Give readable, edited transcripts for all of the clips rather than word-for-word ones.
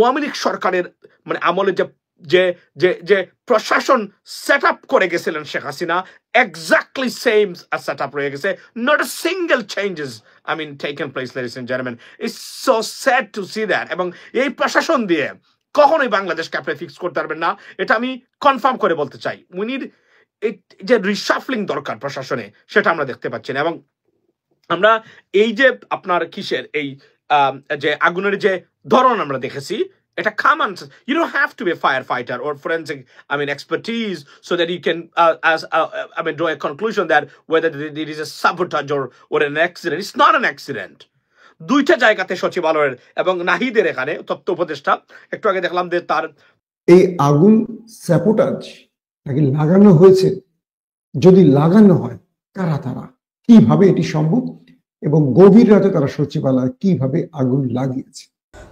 আওয়ামী লীগ সরকারের মানে আমলে যে যে যে যে প্রশাসন সেট আপ করে গেছিলেন Sheikh Hasina exactly same set up রয়ে গেছে not a single changes taken place, ladies and gentlemen. It's so sad to see that. এবং এই প্রশাসন দিয়ে কখনোই বাংলাদেশকে আপনি ফিক্স করতে পারবেন না, এটা আমি কনফার্ম করে বলতে চাই। উই নিড যে রিশাফলিং দরকার প্রশাসনে, সেটা আমরা দেখতে পাচ্ছি না। এবং আমরা এই যে আপনার কিসের এই যে আগুনের যে ধরন আমরা দেখেছি, এটা common. You don't have to be a firefighter or forensic expertise so that you can draw a conclusion that whether it is a sabotage or an accident. It's not an accident. দুইটা জায়গাতে সচিবালয়ের এবং নাহিদের এখানে তথ্য উপদেষ্টা একটু আগে দেখলাম যে তার এই আগুন স্যাবোটাজ নাকি লাগানো হয়েছে, যদি লাগানো হয় কারা তারা, কিভাবে এটি সম্ভব এবং গভীর রাতে তারা সচিবালয়ে কিভাবে আগুন লাগিয়েছে।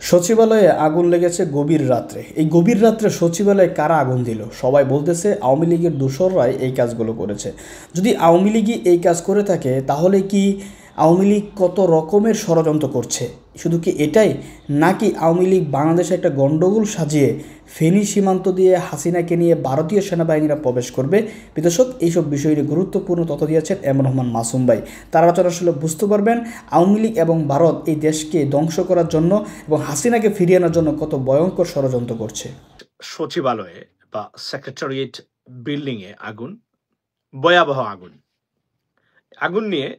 সচিবালয়ে আগুন লেগেছে গভীর রাত্রে। এই গভীর রাত্রে সচিবালয়ে কারা আগুন দিল? সবাই বলতেছে আওয়ামী লীগের দোসররাই এই কাজগুলো করেছে। যদি আওয়ামী লীগই এই কাজ করে থাকে তাহলে কি আওয়ামী লীগ কত রকমের ষড়যন্ত্র করছে? শুধু কি এটাই, নাকি আওয়ামী লীগ বাংলাদেশে একটা গন্ডগোল সাজিয়ে ফেনী সীমান্ত দিয়ে হাসিনাকে নিয়ে ভারতীয় সেনাবাহিনীরা প্রবেশ করবে? বিদর্শক, এইসব বিষয় নিয়ে গুরুত্বপূর্ণ তথ্য দিয়েছেন এম রহমান মাসুম ভাই। তার আলোচনা আসলে বুঝতে পারবেন আওয়ামী লীগ এবং ভারত এই দেশকে ধ্বংস করার জন্য এবং হাসিনাকে ফিরিয়ে আনার জন্য কত ভয়ঙ্কর ষড়যন্ত্র করছে। সচিবালয়ে বা সেক্রেটারিয়েট বিল্ডিং এ আগুন, ভয়াবহ আগুন। আগুন নিয়ে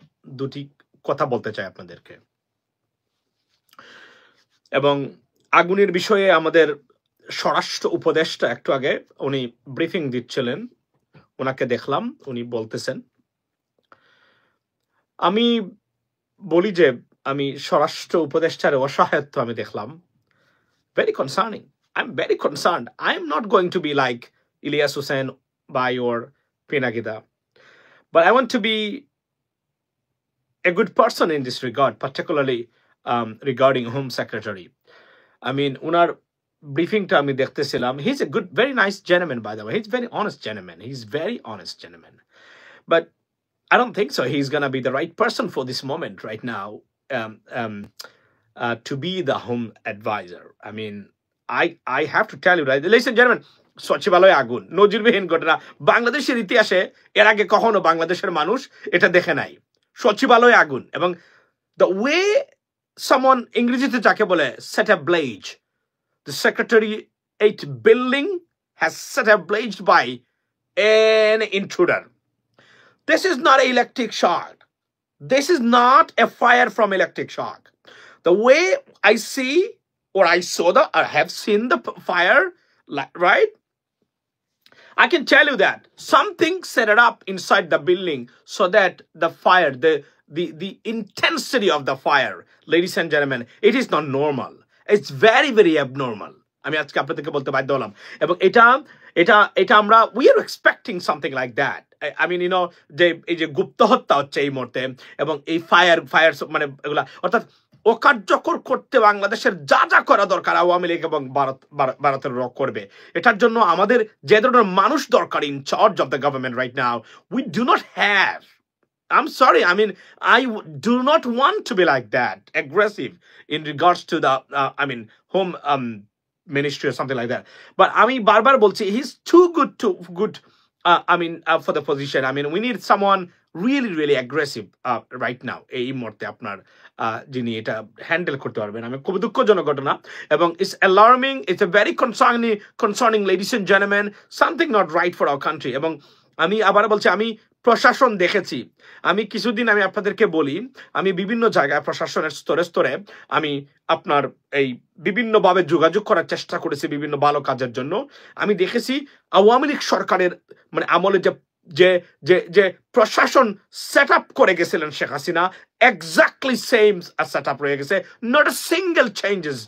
দুটি কথা বলতে চাই আপনাদেরকে। এবং আগুনের বিষয়ে আমাদের স্বরাষ্ট্র উপদেষ্টা একটু আগে উনি ব্রিফিং দিচ্ছিলেন, ওনাকে দেখলাম, উনি বলতেছেন, আমি বলি যে আমি স্বরাষ্ট্র উপদেষ্টার অসহায়ত্ব আমি দেখলাম। Very concerning. I am very concerned. I am not going to be like Ilias Hossain by or পিনাকিদা, but I want to be a good person in this regard, particularly regarding Home Secretary. Unar briefing ta ami dekhte he's a good, very nice gentleman, by the way. He's very honest gentleman. He's very honest gentleman. But I don't think so he's going to be the right person for this moment right now to be the Home Advisor. I have to tell you, right, ladies and gentlemen, সচিবালয়ে আগুন নজিরবিহীন ঘটনা। বাংলাদেশের ইতিহাসে এর আগে কখনো বাংলাদেশের মানুষ এটা দেখে নাই। সচিবালয়ে আগুন, এবং the way someone ইংরেজিতে যাকে বলে set ablaze, the secretariat building has set ablaze by an intruder. This is not an electric shock. This is not a fire from electric shock. The way I see, or I have seen the fire, right? I can tell you that something set it up inside the building so that the fire, the intensity of the fire, ladies and gentlemen, it is not normal. It's very, very abnormal. আমি আজকে আপনাদেরকে বলতে বাধ্য হলাম। এবং এটা আমরা we are expecting something like that. যে এই যে গুপ্ত হত্যা হচ্ছে এই মুহূর্তে, এবং এই ফায়ার এগুলা অর্থাৎ অকার্যকর করতে বাংলাদেশের যা যা করা দরকার আওয়ামী লীগ এবং ভারতের করবে। এটার জন্য আমাদের যে ধরনের মানুষ দরকার in charge of the government right now, we do not have. I'm sorry, I do not want to be like that, aggressive in regards to the home ministry or something like that. But আমি বারবার বলছি, he's too good for the position. We need someone really, really aggressive right now. এই মুহূর্তে আপনার যিনি এটা handle করতে পারবেন। খুব দুঃখজনক ঘটনা, এবং it's alarming, it's a very concerning, ladies and gentlemen, something not right for our country. এবং আমি আবার বলছি, আমি প্রশাসন দেখেছি। কিছুদিন আপনাদেরকে বলি, আমি বিভিন্ন জায়গায় প্রশাসনের স্তরে আমি আপনার এই বিভিন্নভাবে যোগাযোগ করার চেষ্টা করেছি বিভিন্ন ভালো কাজের জন্য। আমি দেখেছি আওয়ামী লীগ সরকারের আমলে যে যে যে প্রশাসন সেট আপ করে গেছিলেন Sheikh Hasina exactly same set up রয়ে গেছে, not a single changes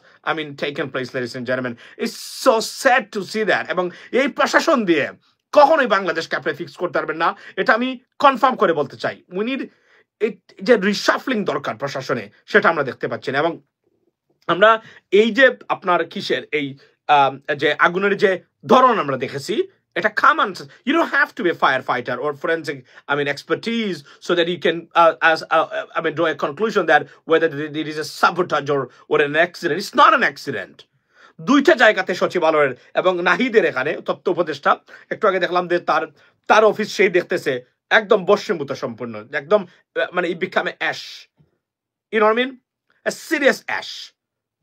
taken place, ladies and gentlemen. It's so sad to see that. এবং এই প্রশাসন দিয়ে কখনোই বাংলাদেশকে আপনি ফিক্স করতে পারবেন না, এটা আমি কনফার্ম করে বলতে চাই। উই নিড যে রিশাফলিং দরকার প্রশাসনে, সেটা আমরা দেখতে পাচ্ছি না। এবং আমরা এই যে আপনার কিসের এই যে আগুনের যে ধরন আমরা দেখেছি, এটা common. You don't have to be a firefighter or forensic expertise so that you can draw a conclusion that whether it is a sabotage or an accident. It's not an accident. দুইটা জায়গাতে সচিবালয়ের এবং নাহিদের এখানে তথ্য উপদেষ্টা একটু আগে দেখলাম যে তার অফিস সেই দেখতেছে একদম বস্যমূত সম্পূর্ণ, একদম মানে it become a ash, you know what I mean, a serious ash.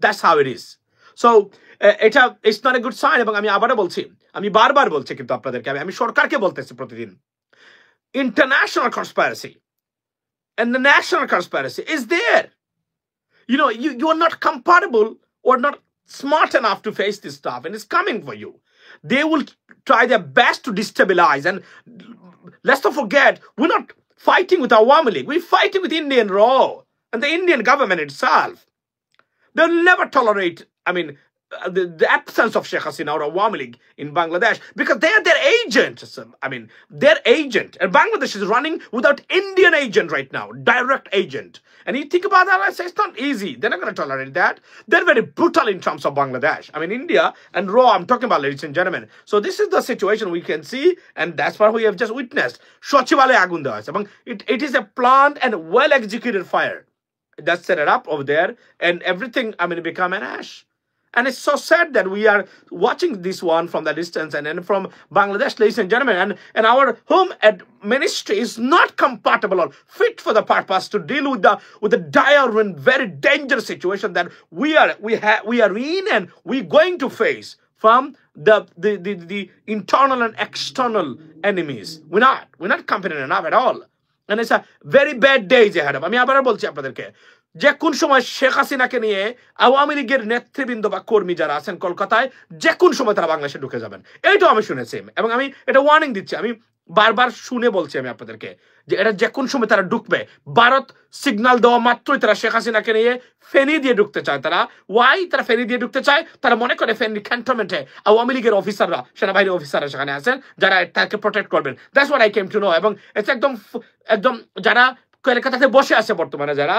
That's how it is. So এটা it's not a good sign. এবং আমি আবারও বলছি, আমি বারবার বলছি কিন্তু আপনাদেরকে, আমি সরকারকে বলতেছি প্রতিদিন, international conspiracy and the national conspiracy is there. You know, you are not compatible or not smart enough to face this stuff, and it's coming for you. They will try their best to destabilize. And let's not forget, we're not fighting with Awami League, we're fighting with Indian Raw and the Indian government itself. They'll never tolerate, I mean, the absence of Sheikh Hasina or Awami League in Bangladesh, because they are their agent. I mean, their agent. And Bangladesh is running without Indian agent right now, direct agent. And you think about that, I say it's not easy. They're not going to tolerate that. They're very brutal in terms of Bangladesh. I mean, India and Raw, I'm talking about, ladies and gentlemen. So this is the situation we can see, and that's what we have just witnessed. Shochibale agun dewa hoyche. It is a planned and well-executed fire that set it up over there, and everything, I mean, become an ash. And it's so sad that we are watching this one from the distance and from Bangladesh, ladies and gentlemen. And our home ministry is not compatible or fit for the purpose to deal with the dire and very dangerous situation that we are in and we're going to face from the internal and external enemies. We're not competent enough at all. And it's a very bad days ahead of. আমি আবার বলছি আপনাদেরকে, যে কোন সময় শেখ হাসিনাকে নিয়ে আওয়ামী লীগের নেতৃবৃন্দ বা কর্মী যারা আছেন কলকাতায়, যে কোন সময় তারা বাংলাদেশে ঢুকে যাবেন, এইটাও আমি শুনেছি এবং আমি এটা ওয়ার্নিং দিচ্ছি। আমি বারবার শুনে বলছি আমি আপনাদেরকে যে এটা যে কোন সময় তারা ঢুকবে। ভারত সিগন্যাল দেওয়া মাত্রই তারা শেখ হাসিনাকে নিয়ে ফেনী দিয়ে ঢুকতে চায়। তারা তারা ফেনী দিয়ে ঢুকতে চায়, তারা মনে করে ফেনী ক্যান্টনমেন্টে আওয়ামী লীগের অফিসাররা, সেনাবাহিনী অফিসাররা সেখানে আছেন যারা তাকে প্রোটেক্ট করবেন। That's what I came to know. এবং এটা একদম যারা কলকাতাতে বসে আছে বর্তমানে, যারা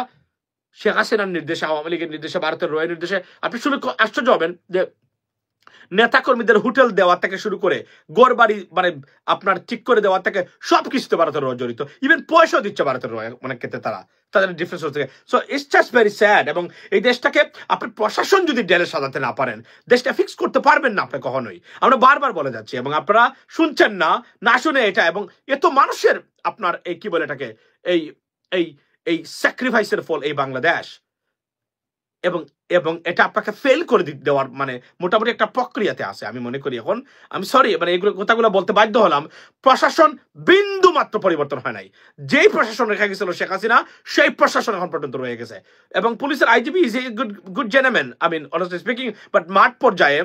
শেখ হাসিনার নির্দেশে, আওয়ামী লীগের নির্দেশে, ভারতের রয়ের নির্দেশে, আপনি শুনে আশ্চর্য হবেন যে নেতা কর্মীদের হোটেল দেওয়া থেকে শুরু করে ঘর বাড়ি মানে আপনার ঠিক করে দেওয়া থেকে সবকিছুতে ভারতের রয় জড়িত। ইভেন পয়সাও দিচ্ছে ভারতের রয় অনেক ক্ষেত্রে তারা, তাদের ডিফারেন্স থেকে। So it's just very sad. এবং এই দেশটাকে আপনি প্রশাসন যদি ডেলে সাজাতে না পারেন, দেশটা ফিক্স করতে পারবেন না আপনি কখনোই। আমরা বারবার বলে যাচ্ছি এবং আপনারা শুনছেন না শুনে এটা। এবং এত মানুষের আপনার এই কি বলে এটাকে, এই স্যাক্রিফাইসের ফল এই বাংলাদেশ। এবং এটা আপনাকে ফেল করে দেওয়ার মানে মোটামুটি একটা প্রক্রিয়াতে আছে আমি মনে করি। এখন আমি সরি মানে এগুলো কথাগুলো বলতে বাধ্য হলাম। প্রশাসন বিন্দু মাত্র পরিবর্তন হয় নাই। যেই প্রশাসন রেখে গেছিল শেখ হাসিনা, সেই প্রশাসন এখন পর্যন্ত রয়ে গেছে। এবং পুলিশের IGP is a good gentleman, I mean honestly speaking, but মাঠ পর্যায়ে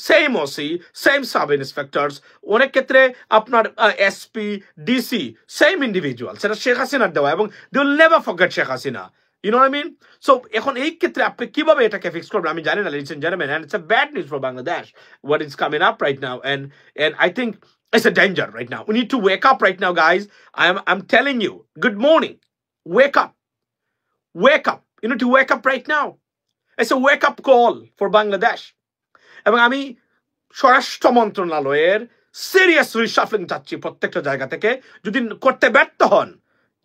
same OC, same sub inspectors, অনেক ক্ষেত্রে আপনার এসপি, ডিসি, সেম ইন্ডিভিজুয়াল, সেটা শেখ হাসিনার দেওয়া। এবং they will never forget Sheikh Hasina. You know what I mean? So এখন এই ক্ষেত্রে আপনি কিভাবে এটাকে ফিক্স করবেন আমি জানি না, ladies and gentlemen, and it's a bad news for Bangladesh what is coming up right now, and I think it's a danger right now. We need to wake up right now, guys. I'm telling you, good morning, wake up. You need to wake up right now. It's a wake up call for Bangladesh. এবং আমি স্বরাষ্ট্র মন্ত্রণালয়ের serious রিশাফলিং চাচ্ছি প্রত্যেকটা জায়গা থেকে। যদি করতে ব্যর্থ হন,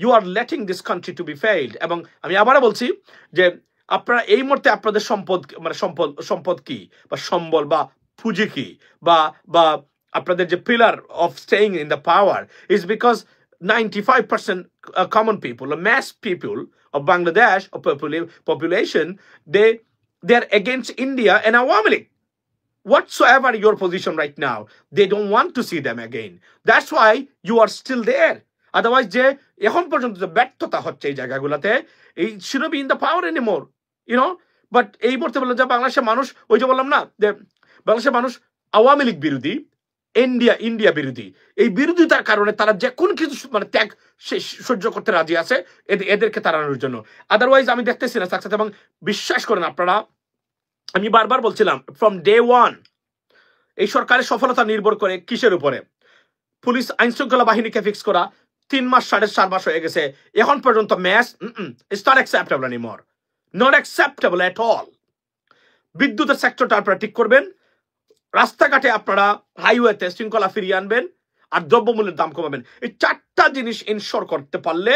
you are letting this country to be failed. এবং আমি আবারও বলছি যে আপনারা এই মুহূর্তে আপনাদের সম্পদ কি বা সম্বল বা পুঁজি কি বা আপনাদের যে pillar of staying in the power is because 95% common people, a mass people of Bangladesh, of population, they are against India and Awami League. Whatsoever your position right now, they don't want to see them again. That's why you are still there. Otherwise, যে এখন পর্যন্ত যে ব্যর্থতা হচ্ছে এই জায়গাগুলোতে, এই shouldn't be in the power anymore, you know. But এই মুহূর্তে বললো যে বাংলাদেশের মানুষ, ওই যে বললাম না যে বাংলাদেশের মানুষ আওয়ামী লীগ বিরোধী, ইন্ডিয়া বিরোধী। এই বিরোধিতার কারণে তারা যে কোনো কিছু মানে ত্যাগ সহ্য করতে রাজি আছে এদেরকে তাড়ানোর জন্য। আদারওয়াইজ আমি দেখতেছি না সাকসেস। এবং বিশ্বাস করেন আপনারা, আমি বারবার বলছিলাম ফ্রম ডে ওয়ান, এই সরকারের সফলতা নির্ভর করে কিসের উপরে? পুলিশ আইন শৃঙ্খলা বাহিনীকে ফিক্স করা 3 মাস 4.5 মাস হয়ে গেছে, এখন পর্যন্ত match it's not acceptable anymore, not acceptable at all. বিদ্যুতের সেক্টরটা আপনারা ঠিক করবেন, রাস্তাঘাটে আপনারা হাইওয়েতে শৃঙ্খলা ফিরিয়ে আনবেন, আর দ্রব্যমূল্যের দাম কমাবেন। এই 4টা জিনিস ইনশোর করতে পারলে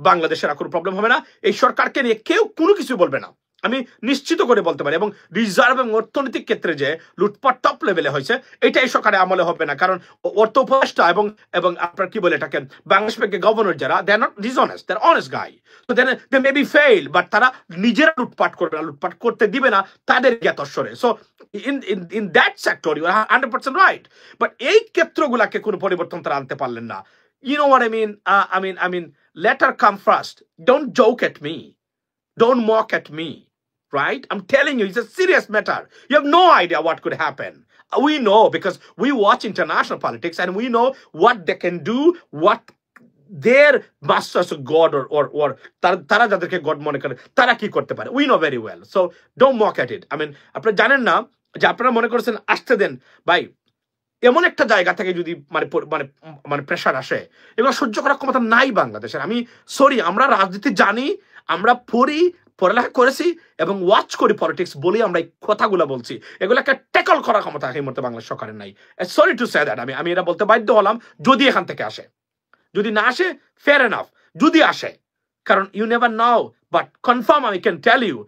বাংলাদেশের আর কোনো প্রবলেম হবে না। এই সরকারকে নিয়ে কেউ কোনো কিছু বলবে না। আমি নিশ্চিত করে বলতে পারি। এবং রিজার্ভ এবং অর্থনৈতিক ক্ষেত্রে যে লুটপাট টপ লেভেলে হয়েছে, এটাই সরকারের আমলে হবে না। কারণ অর্থ উপদেষ্টা এবং এবং আপনার কি বলে এটাকে বাংলাদেশ ব্যাংকের গভর্নর যারা, they are not dishonest, they are honest guy. তো they may be fail, but তারা নিজেরা লুটপাট করবে না, লুটপাট করতে দিবে না তাদের জ্ঞাতস্বরে। So in that sector you are 100% right, but এই ক্ষেত্রগুলোকে কোনো পরিবর্তন তারা আনতে পারলেন না। You know what I mean? I mean, let her come first. Don't joke at me. Don't mock at me. Right? I'm telling you, it's a serious matter. You have no idea what could happen. We know because we watch international politics and we know what they can do, what their masters of God or tara jaderke God mone kore tara ki korte pare. We know very well. So don't mock at it. I mean, apnara janen na je apnara mone korchen ashte den bhai, এমন একটা জায়গা থেকে যদি মানে মানে মানে pressure আসে, এগুলো সহ্য করার ক্ষমতা নাই বাংলাদেশের। আমি সরি, আমরা রাজনীতি জানি, আমরা পড়ালেখা করেছি এবং ওয়াচ করি পলিটিক্স বলি আমরা এই কথাগুলো বলছি, এগুলোকে ট্যাকল করার ক্ষমতা এই মুহূর্তে বাংলাদেশ সরকারের নাই। সরি টু সে দ্যাট, আমি এটা বলতে বাধ্য হলাম। যদি এখান থেকে আসে, যদি না আসে ফেয়ার এনাফ, যদি আসে, কারণ you never know, but confirm আমি can tell you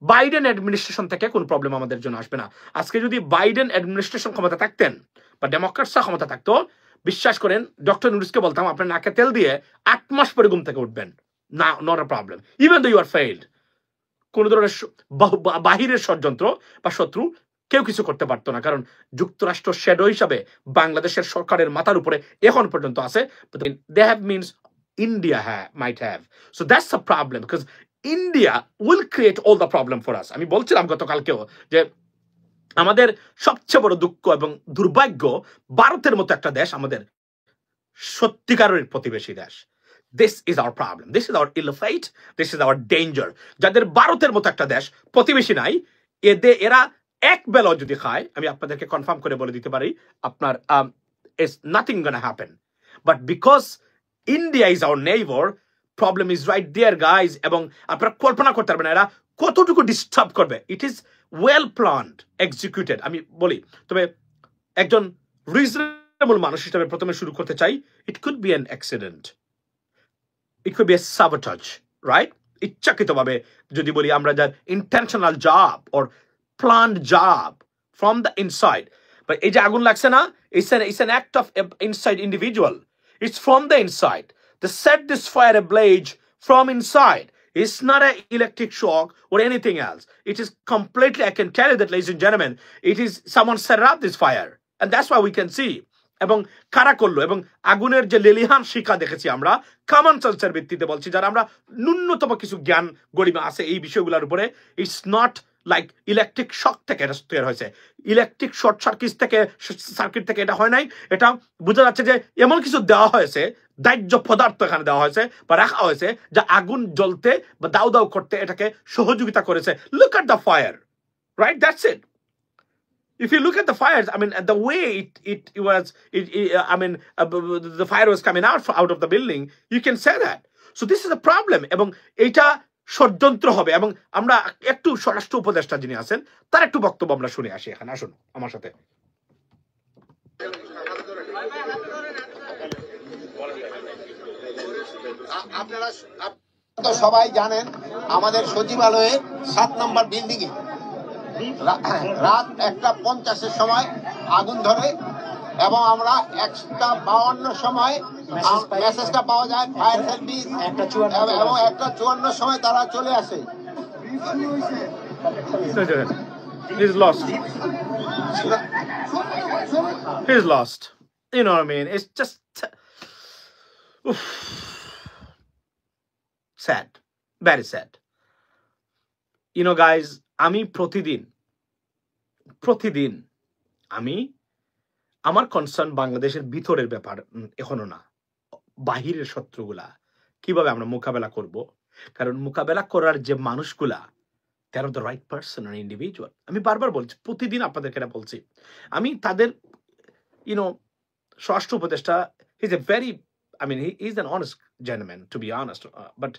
Biden administration থেকে কোনো প্রবলেম আমাদের জন্য আসবে না। আজকে যদি বাইডেন অ্যাডমিনিস্ট্রেশন ক্ষমতা থাকতেন বা ডেমোক্রেটসরা ক্ষমতা থাকতো, বিশ্বাস করেন ডক্টর নুরিসকে বলতাম আপনার নাকে তেল দিয়ে 8 মাস পরে ঘুম থেকে উঠবেন না, not a problem, even though you are failed. কোন ধরনের বাহিরের ষড়যন্ত্র বা শত্রু কেউ কিছু করতে পারতো না, কারণ যুক্তরাষ্ট্র শ্যাডো হিসাবে বাংলাদেশের সরকারের মাথার উপরে এখন পর্যন্ত আছে। They have means India might have. So that's the problem, because India will create all the problem for us. আমি বলছিলাম গতকালকেও যে আমাদের সবচেয়ে বড় দুঃখ এবং দুর্ভাগ্য, ভারতের মতো একটা দেশ আমাদের সত্যিকারের প্রতিবেশী দেশ। This is our problem. This is our ill fate. This is our danger. যাদের ভারতের মতো একটা দেশ প্রতিবেশী নাই, এরা এক বেলা যদি খায়, আমি আপনাদেরকে কনফার্ম করে বলে দিতে পারি আপনার it's nothing gonna happen. But because India is our neighbor, problem is right there, guys. এবং আপনারা কল্পনা করতে পারবেন এরা কতটুকু ডিস্টার্ব করবে। It is well planned, executed. আমি বলি, তবে একজন রিজনেবল মানুষ হিসেবে প্রথমে শুরু করতে চাই, it could be an accident, it could B A sabotage, right? ইচ্ছাকৃতভাবে যদি বলি আমরা, যার intentional job or planned job from the inside. But এই যে আগুন লাগছে না, it's an act of inside individual. It's from the inside. They set this fire ablaze from inside. It's not an electric shock or anything else. It is completely, I can tell you that, ladies and gentlemen, it is someone set up this fire. And that's why we can see. এবং কারা করলো, এবং আগুনের যে লেলিহান শিখা দেখেছি আমরা common সেন্সের ভিত্তিতে বলছি, যারা আমরা ন্যূনতম কিছু জ্ঞান গরিমা আছে এই বিষয়গুলোর উপরে। It's not like electric shock থেকে এটা তৈরি হয়েছে, ইলেকট্রিক শর্ট সার্কিট থেকে এটা হয় নাই। এটা বোঝা যাচ্ছে যে এমন কিছু দেওয়া হয়েছে, দাহ্য পদার্থ এখানে দেওয়া হয়েছে বা রাখা হয়েছে, যা আগুন জ্বলতে বা দাউ দাউ করতে এটাকে সহযোগিতা করেছে। Look at the fire, right? That's it. If you look at the fires, I mean, the way the fire was coming out of the building, you can say that. So this is a problem. এবং এটা ষড়যন্ত্র হবে। এবং আমরা একটু স্বরাষ্ট্র উপদেষ্টা যিনি আছেন তার একটু বক্তব্য আমরা শুনে আসি এখানে। আসুন আমার সাথে। আপনারা তো সবাই জানেন আমাদের সচিবালয়ে 7 নম্বর বিল্ডিং এ রাত 1:50 সময় আগুন ধরে, এবং আমরা 1:52 সময় মেসেজটা পাওয়া যায় ফায়ার সার্ভিস, এবং 1:54 সময় তারা চলে আসে। He's lost. He's lost. You know what I mean? It's just sad, very sad. You know, guys, আমি প্রতিদিন আমি আমার কনসার্ন বাংলাদেশের ভিতরের ব্যাপার এখনো না, বাহিরের শত্রুগুলা কিভাবে আমরা মোকাবেলা করব। কারণ মোকাবেলা করার যে মানুষগুলা, they are the right person and individual. আমি বারবার বলছি, প্রতিদিন আপনাদেরকে এটা বলছি। আমি তাদের স্বরাষ্ট্র উপদেষ্টা, he's a very, I mean, he's an honest gentleman, to be honest, but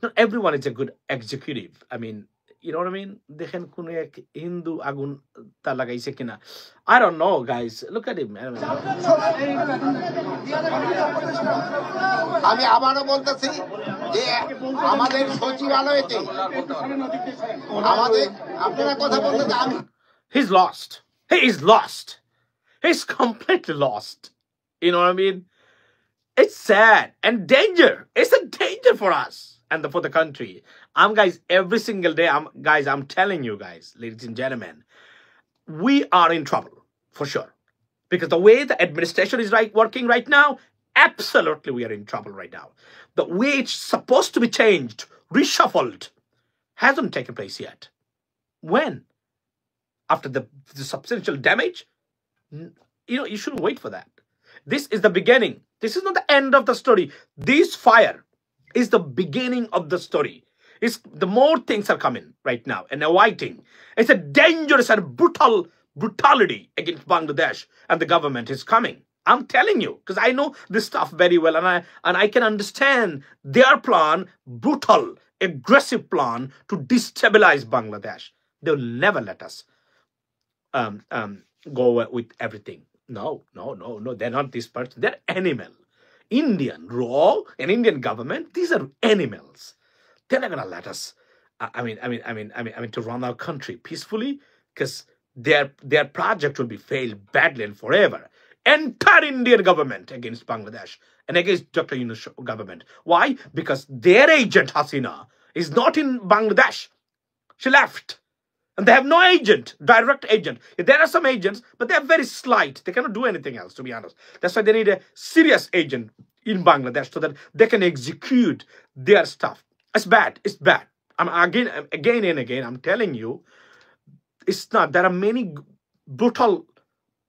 not everyone is a good executive. I mean, You know what I mean? দেখেন কোন এক হিন্দু আগুন তা লাগাইছে কিনা। I don't know, guys. Look at him. আমি আবারও বলতেছি যে আমাদের সচিবালয়তে আমাদের আপনারা কথা বলতে আমি He's lost. He is lost. He's completely lost. You know what I mean? It's sad and danger. It's a danger for us and for the country. Guys, every single day, I'm telling you guys, ladies and gentlemen, we are in trouble for sure. Because the way the administration is working right now, absolutely we are in trouble right now. The way it's supposed to be changed, reshuffled, hasn't taken place yet. When? After the substantial damage? You know, you shouldn't wait for that. This is the beginning. This is not the end of the story. This fire is the beginning of the story. The more things are coming right now and awaiting. It's a dangerous and brutality against Bangladesh, and the government is coming. I'm telling you, because I know this stuff very well, and I can understand their plan, brutal, aggressive plan to destabilize Bangladesh. They'll never let us go with everything. No. They're not this person. They're animal. Indian raw and Indian government. These are animals. They're not gonna let us. I mean, to run our country peacefully, because their project will be failed badly and forever. Entire Indian government against Bangladesh and against Dr. Yunus government. Why? Because their agent Hasina is not in Bangladesh. She left. And they have no agent, direct agent. There are some agents, but they're very slight. They cannot do anything else, to be honest. That's why they need a serious agent in Bangladesh so that they can execute their stuff. It's bad. It's bad. I'm again and again, I'm telling you, it's not. There are many brutal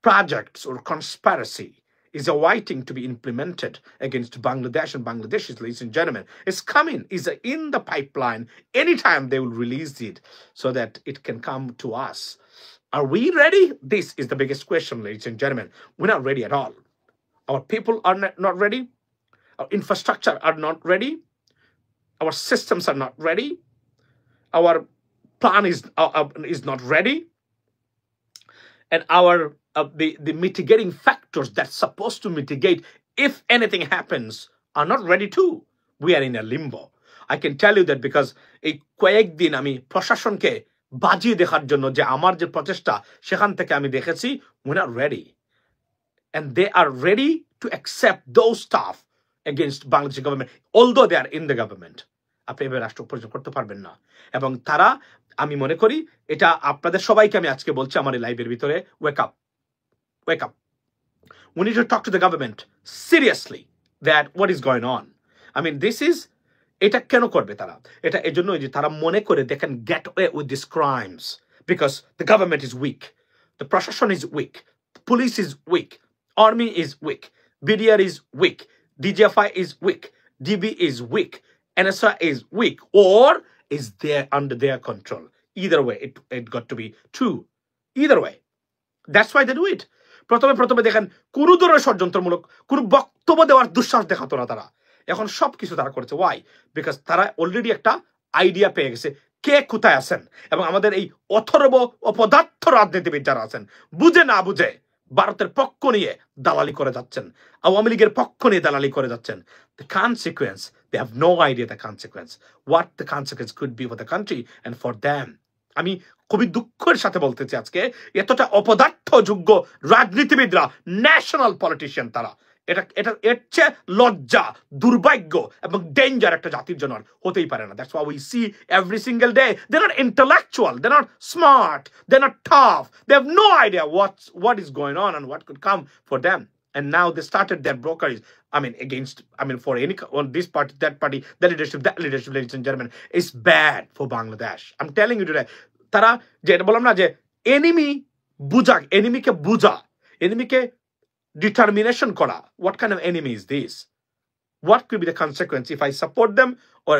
projects or conspiracy is awaiting to be implemented against Bangladesh and Bangladeshis, ladies and gentlemen. It's coming. It's in the pipeline. Anytime they will release it so that it can come to us. Are we ready? This is the biggest question, ladies and gentlemen. We're not ready at all. Our people are not ready. Our infrastructure are not ready. Our systems are not ready. Our plan is not ready. And our the mitigating factors that's supposed to mitigate if anything happens are not ready too. We are in a limbo. I can tell you that because এই কয়েকদিন আমি প্রশাসনকে বাজিয়ে দেখার জন্য যে আমার যে প্রচেষ্টা সেখান থেকে আমি দেখেছি we're not ready. And they are ready to accept those stuff against Bangladesh government, although they are in the government. আপনি এবার রাষ্ট্র পরিচালনা করতে পারবেন না। এবং তারা, আমি মনে করি এটা আপনাদের সবাইকে আমি আজকে বলছি আমার এই লাইভের ভিতরে, wake up. We need to talk to the government seriously that what is going on. I mean, this is, এটা কেন করবে তারা? এটা এজন্যই যে তারা মনে করে they can get away with these crimes because the government is weak, the প্রশাসন is weak, the police is weak, army is weak, BDR is weak, DGFI is weak, DB is weak, NSA is weak, or is there under their control. Either way, it got to be true. Either way. That's why they do it. প্রথমে দেখেন কোনো ধরনের ষড়যন্ত্রমূলক কোনো বক্তব্য দেওয়ার দুঃসাহস দেখাতো না তারা। এখন সবকিছু তারা করেছে। ওয়াই? বিকজ তারা অলরেডি একটা আইডিয়া পেয়ে গেছে কে কোথায় আছেন, এবং আমাদের এই অথর্ব অপদার্থ রাজনীতিবিদ যারা আছেন বুঝে না বুঝে ভারতের পক্ষ নিয়ে দালালি করে যাচ্ছেন, আওয়ামী লীগের পক্ষ নিয়ে দালালি করে যাচ্ছেন। The consequence, they have no idea the consequence, what the consequence could be for the country and for them. আমি খুবই দুঃখের সাথে বলতেছি আজকে এতটা অপদার্থ যোগ্য রাজনীতিবিদরা, ন্যাশনাল পলিটিশিয়ান, তারা এর চেয়ে লজ্জা, দুর্ভাগ্য এবং ডেঞ্জার একটা জাতির জন্য হতেই পারে না। That's why we see every single day they're not intellectual, they're not smart, they're not tough, they have no idea what is going on and what could come for them. And now they started their brokerage. For any, on this party, that party, that leadership, ladies and gentlemen, is bad for Bangladesh. I'm telling you today. তারা যেটা বললাম না যে enemy বুঝা, এনিমিকে বুঝা, এনিমিকে determination করা। What kind of enemy is this? What could be the consequence if I support them or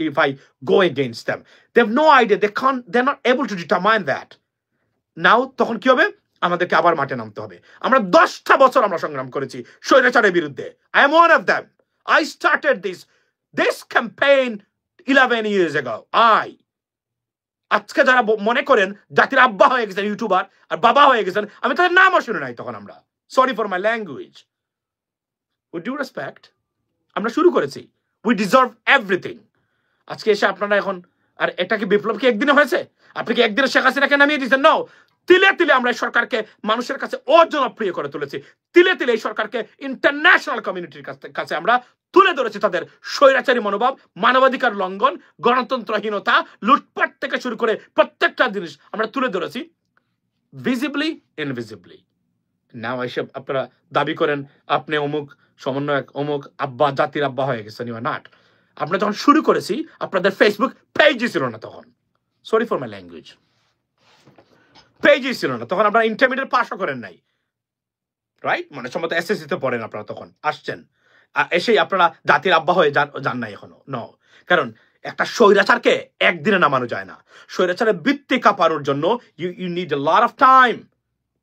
if I go against them? They have no idea. They're not able to determine that. Now তখন কি হবে? আমাদেরকে আবার মাঠে নামতে হবে। আমরা 10টা বছর আমরা সংগ্রাম করেছি স্বৈরাচারের বিরুদ্ধে। I am one of them. I started this campaign 11 years ago. আজকে যারা মনে করেন জাতির আব্বা হয়ে গেছেন ইউটিউবার আর বাবা হয়ে গেছেন, আমি তাদের নামও শুনে নাই তখন। আমরা sorry for my language, with due respect আমরা শুরু করেছি, উই ডিজার্ভ এভরিথিং। আজকে এসে আপনারা এখন, আর এটা কি বিপ্লব কি একদিনে হয়েছে? আপনি কি একদিনে শেখ হাসিনাকে নামিয়ে দিয়েছেন? নাও, তিলে তিলে আমরা এই সরকারকে মানুষের কাছে অজনপ্রিয় করে তুলেছি। তিলে তিলে এই সরকারকে ইন্টারন্যাশনাল কমিউনিটির কাছে আমরা তুলে ধরেছি তাদের স্বৈরাচারী মনোভাব, মানবাধিকার লঙ্ঘন, গণতন্ত্রহীনতা, লুটপাট থেকে শুরু করে প্রত্যেকটা জিনিস আমরা তুলে ধরেছি, ভিজিবলি ইনভিজিবলি। নাও এসব আপনারা দাবি করেন আপনি অমুক সমন্বয়ক, অমুক আব্বা, জাতির আব্বা হয়ে গেছেন। You are not. আমরা যখন শুরু করেছি আপনাদের ফেসবুক পেজই ছিল না তখন, সরি ফর মাই ল্যাঙ্গুয়েজ, পেজই ছিল না তখন। আপনারা ইন্টারমিডিয়েট পাসও করেন নাই, রাইট? মানে সম্ভবত এসএসসি তে পড়েন আপনারা, তখন আসছেন, এসেই আপনারা জাতির আব্বা হয়ে যান নাই এখনো। নো, কারণ একটা স্বৈরাচারকে একদিনে নামানো যায় না। স্বৈরাচারের বৃত্তি কাঁপানোর জন্য you need a lot of time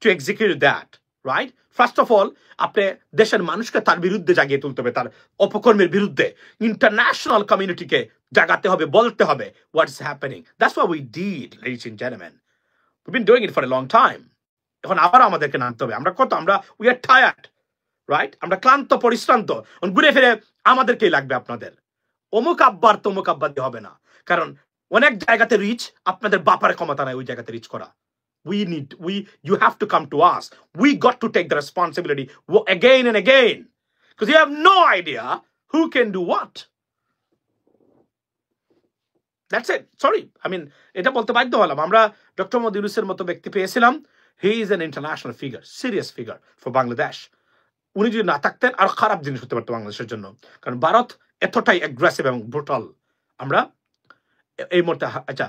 to execute that, right? First of all আপনি দেশের মানুষকে তার বিরুদ্ধে জাগিয়ে তুলতে হবে, তার অপকর্মের বিরুদ্ধে। ইন্টারন্যাশনাল কমিউনিটিকে জাগাতে হবে, বলতে হবে what is happening. That's what we did, ladies and gentleman. We been doing it for a long time. এখন আবার আমাদেরকে নামতে হবে। আমরা উই আর টায়ার্ড, রাইট? আমরা ক্লান্ত, পরিশ্রান্ত। ঘুরে ফিরে আমাদেরকেই লাগবে আপনাদের। অমুক আব্বার তমুক আব্বা দিয়ে হবে না, কারণ অনেক জায়গাতে রিচ আপনাদের বাপার ক্ষমতা নাই ওই জায়গাতে রিচ করা। You have to come to us. We got to take the responsibility again and again, because you have no idea who can do what. That's it. Sorry, I mean, এটা বলতে বাধ্য হলাম। আমরা ডক্টর মোহাম্মদ ইউনূসের মতো ব্যক্তি পেয়েছিলাম। He is an international figure, serious figure for Bangladesh. উনি যদি না থাকতেন আর খারাপ জিনিস হতে পারতো বাংলাদেশের জন্য, কারণ ভারত এতটাই অ্যাগ্রেসিভ এবং ব্রুটাল। আমরা এই মুহূর্তে, আচ্ছা,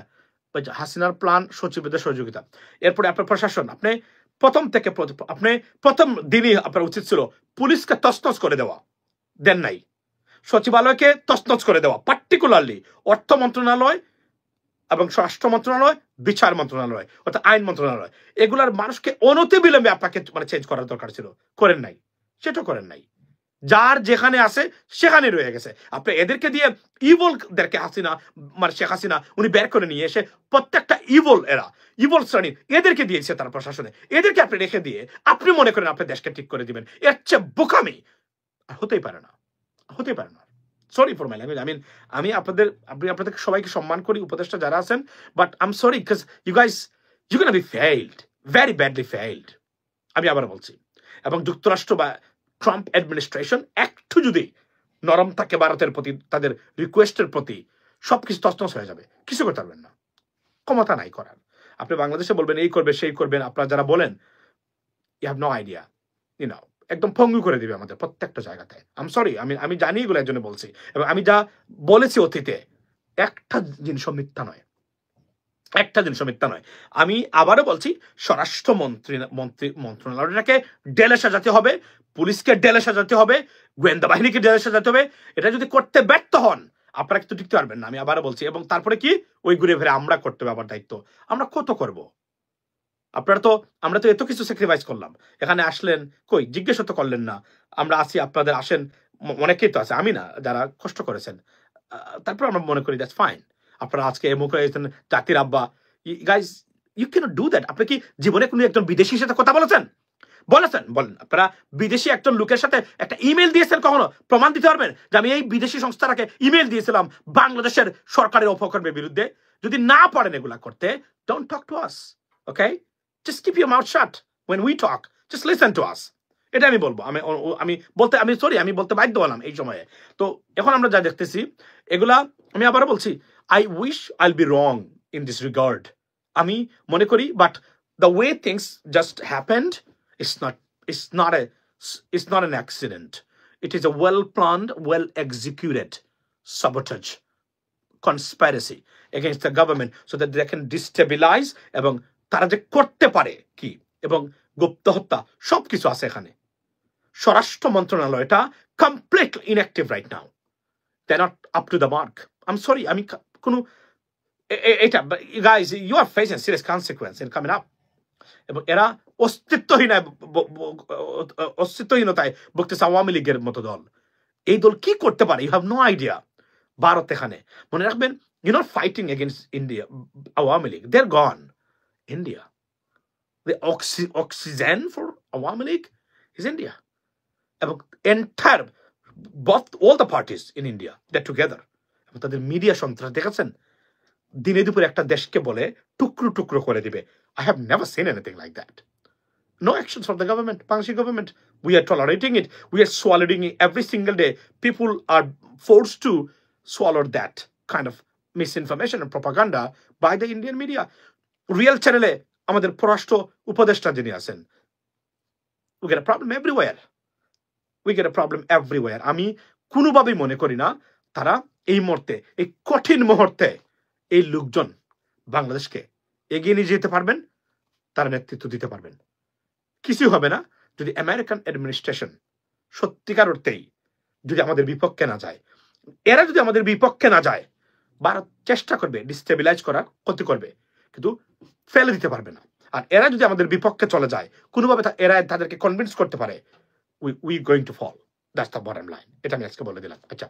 হাসিনার প্ল্যান, সচিবদের সহযোগিতা, এরপরে আপনার প্রশাসন, আপনি প্রথম দিনই আপনার উচিত ছিল পুলিশকে তছনছ করে দেওয়া, দেন নাই। সচিবালয়কে তছনছ করে দেওয়া, পার্টিকুলারলি অর্থ মন্ত্রণালয় এবং স্বরাষ্ট্র মন্ত্রণালয়, বিচার মন্ত্রণালয় অর্থাৎ আইন মন্ত্রণালয়, এগুলার মানুষকে অনতিবিলম্বে আপনাকে মানে চেঞ্জ করার দরকার ছিল, করেন নাই। সেটা করেন নাই। যার যেখানে আছে সেখানে রয়ে গেছে। আপনি এদেরকে দিয়ে ইভলদেরকে মানে শেখ হাসিনা উনি বের করে নিয়ে এসে প্রত্যেকটা ইভল শ্রেণীর এদেরকে দিয়েছে তার প্রশাসনে। এদেরকে আপনি রেখে দিয়ে আপনি মনে করেন আপনি দেশকে ঠিক করে দিবেন, এর চেয়ে বোকামি হতেই পারে না, হতেই পারে না। Sorry for my language. আমি আপনাদের সবাইকে সম্মান করি, উপদেষ্টা যারা আছেন, but I am sorry because you can be failed, very badly failed. আমি আবার বলছি, এবং যুক্তরাষ্ট্র বা ট্রাম্প অ্যাডমিনিস্ট্রেশন একটু যদি নরম থাকে ভারতের প্রতি, তাদের রিকোয়েস্টের প্রতি, সবকিছু তছনছ হয়ে যাবে, কিছু করতে পারবেন না, ক্ষমতা নাই করার। আপনি বাংলাদেশে বলবেন এই করবে সেই করবেন, আপনারা যারা বলেন ইউ হ্যাভ নো আইডিয়া, একদম পঙ্গু করে দিবে আমাদের প্রত্যেকটা জায়গাতে। আই এম সরি, আমি জানি এগুলো এর জন্য বলছি, এবং আমি যা বলেছি অতীতে একটা জিনিস মিথ্যা নয়, একটা জিনিস মিথ্যা নয়। আমি আবারও বলছি, স্বরাষ্ট্র মন্ত্রণালয়টাকে ডেলে সাজাতে হবে, পুলিশকে ডেলে সাজাতে হবে, গোয়েন্দা বাহিনীকে ডেলে সাজাতে হবে। এটা যদি করতে ব্যর্থ হন আপনারা কিন্তু টিকতে পারবেন না, আমি আবারও বলছি। এবং তারপরে কি ওই ঘুরে ফিরে আমরা করতে হবে আবার দায়িত্ব। আমরা কত করব? আমরা তো এত কিছু স্যাক্রিফাইস করলাম, এখানে আসলেন, কই জিজ্ঞেস তো করলেন না। আমরা আসি, আপনাদের আসেন, অনেকেই তো আছে, আমি না, যারা কষ্ট করেছেন। তারপর আমরা মনে করি দ্যাটস ফাইন। আপনারা আজকে মুখ হয়েছেন জাতির আব্বা, guys you can't do that. আপনি কি জীবনে কোনো একজন বিদেশির সাথে কথা বলেন? বলেন। আপনারা বিদেশি একজন লোকের সাথে একটা ইমেল দিয়েছেন কখনো? প্রমাণ দিতে পারবেন যে আমি এই বিদেশি সংস্থাটাকে ইমেল দিয়েছিলাম বাংলাদেশের সরকারের অপকর্মের বিরুদ্ধে? যদি না পারেন এগুলা করতে, don't talk to us, okay? Just keep your mouth shut when we talk, just listen to us. এটা আমি বলবো। আমি বলতে বাধ্য হলাম এই সময়ে। তো এখন আমরা যা দেখতেছি এগুলা, আমি আবারও বলছি, I wish I'll be wrong in this regard. আমি মনে করি, but the way things just happened, it's not an accident. It is a well-planned, well-executed sabotage, conspiracy against the government so that they can destabilize, এবং তারা যে করতে পারে কি, এবং গুপ্ত হত্যা সবকিছু আছে এখানে। স্বরাষ্ট্র মন্ত্রণালয়টা completely inactive right now. They are not up to the mark. I am sorry, আমি কোনো এটা, guys you are facing serious consequence in coming up. এবং এরা অস্তিত্বহীনতায় ভুগতেছে আওয়ামী লীগের মতো দল। এই দল কি করতে পারে? You have no idea. Bharat এখানে মনে রাখবেন, You're not fighting against India, Awami League. They're gone. India. The oxygen for Awami League is India. Entire, all the parties in India, they're together. তাদের মিডিয়া সন্ত্রাস দেখেছেন, দিনে দুপুরে একটা দেশকে বলে টুকরো টুকরো করে দিবে। I have never seen anything like that. No actions from the government, Bangladeshi government. We are tolerating it. We are swallowing it every single day. People are forced to swallow that kind of misinformation and propaganda by the Indian media. Real channel আমাদের পররাষ্ট্র উপদেষ্টা যিনি আছেন, we get a problem everywhere. We get a problem everywhere. আমি কোনোভাবেই মনে করি না তারা এই মুহূর্তে, এই কঠিন মুহূর্তে এই লোকজন বাংলাদেশকে এগিয়ে নিয়ে যেতে পারবেন, তারা নেতৃত্ব দিতে পারবেন। কিছু হবে না যদি আমেরিকান অ্যাডমিনিস্ট্রেশন সত্যিকার অর্থেই যদি আমাদের বিপক্ষে না যায়। এরা যদি আমাদের বিপক্ষে না যায়, ভারত চেষ্টা করবে ডিস্টেবিলাইজ করার, ক্ষতি করবে, কিন্তু ফেলে দিতে পারবে না। আর এরা যদি আমাদের বিপক্ষে চলে যায়, কোনোভাবে এরা তাদেরকে কনভিন্স করতে পারে, we going to fall. That's the bottom line. এটা আমি আজকে বলে দিলাম। আচ্ছা,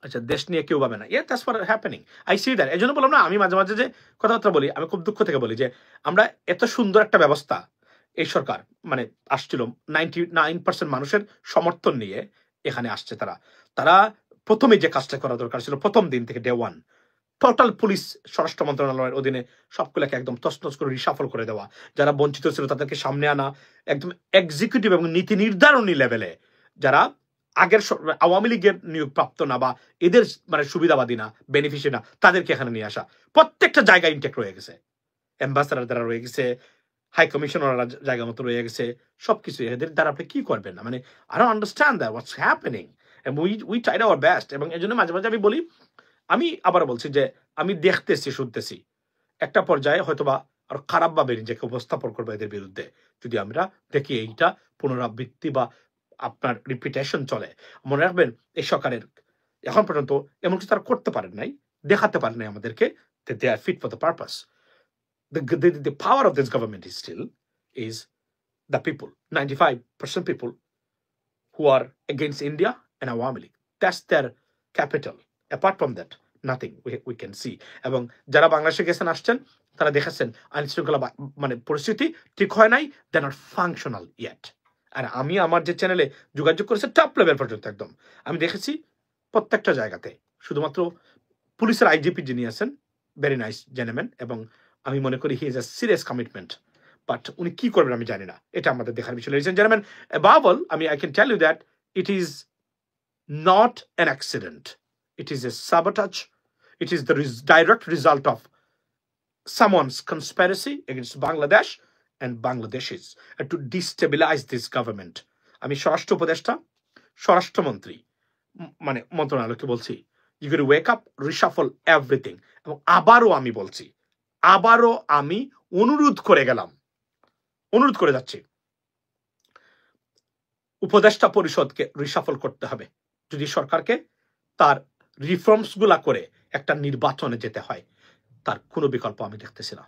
আচ্ছা, দেশ নিয়ে কেউ ভাবে না। Yeah, that's what happening. I see that. এজন্য বললাম না, আমি মাঝে মাঝে যে কথাবার্তা বলি, আমি খুব দুঃখ থেকে বলি যে আমরা এত সুন্দর একটা ব্যবস্থা এই সরকার মানে আসছিল 99% মানুষের সমর্থন নিয়ে এখানে আসছে। তারা প্রথমে যে কাজটা করা দরকার ছিল, প্রথম দিন থেকে ডে ওয়ান, টোটাল পুলিশ স্বরাষ্ট্র মন্ত্রণালয়ের অধীনে সবগুলোকে একদম তছনছ করে রিসাফল করে দেওয়া, যারা বঞ্চিত ছিল তাদেরকে সামনে আনা, একদম এক্সিকিউটিভ এবং নীতি নির্ধারণী লেভেলে যারা আগের আওয়ামী লীগের নিয়োগ প্রাপ্ত না বা এদের মানে সুবিধাবাদী না, বেনিফিশিয়ারি না, তাদেরকে এখানে নিয়ে আসা। প্রত্যেকটা জায়গায় ইনটেক্ট রয়ে গেছে, অ্যাম্বাসাডার দ্বারা রয়ে গেছে, হাই কমিশনাররা জায়গা মতো রয়ে গেছে, সবকিছু। এদের দ্বারা আপনি কি করবেন না, মানে I don't understand that what's happening. We tried our best. এবং এই জন্য মাঝে মাঝে আমি বলি, আমি আবার বলছি যে আমি দেখতেছি, শুনতেছি, একটা পর্যায়ে হয়তোবা আর খারাপভাবে নিজেকে উপস্থাপন করবো এদের বিরুদ্ধে যদি আমরা দেখি এইটা পুনরাবৃত্তি বা আপনার রিপিটেশন চলে। মনে রাখবেন, এই সরকারের এখন পর্যন্ত এমন কিছু তারা করতে পারেন নাই, দেখাতে পারেন নাই আমাদেরকে they are fit for the purpose. The power of this government is the people, 95% people who are against India and Awami League. That's their capital. Apart from that, nothing we can see. এবং যারা বাংলাদেশে গেছেন, আসছেন, তারা দেখেছেন আইন শৃঙ্খলা মানে পরিস্থিতি ঠিক হয় নাই, দে আর নট ফাংশনাল ইয়েট। আর আমি আমার যে চ্যানেলে যোগাযোগ করেছে টপ লেভেল পর্যন্ত একদম, আমি দেখেছি প্রত্যেকটা জায়গাতে শুধুমাত্র পুলিশের আইজিপি যিনি আছেন, ভেরি নাইস জেন্টলম্যান, এবং আমি মনে করি he is a serious commitment, but উনি কি করবেন আমি জানি না, এটা আমাদের দেখার বিষয়। Ladies and gentleman, above all, I can tell you that it is not an accident. It is a sabotage. It is the direct result of someone's conspiracy against Bangladesh and Bangladeshis and to destabilize this government. আমি স্বরাষ্ট্র উপদেষ্টা, স্বরাষ্ট্রমন্ত্রী মানে মন্ত্রণালয়কে বলছি, you got to wake up, reshuffle everything. এবং আবারও আমি বলছি, আবারও আমি অনুরোধ করে যাচ্ছি, উপদেষ্টা পরিষদকে রিশাফল করতে হবে যদি সরকারকে তার রিফর্মস গুলা করে একটা নির্বাচনে যেতে হয়। তার কোনো বিকল্প আমি দেখতেছি না।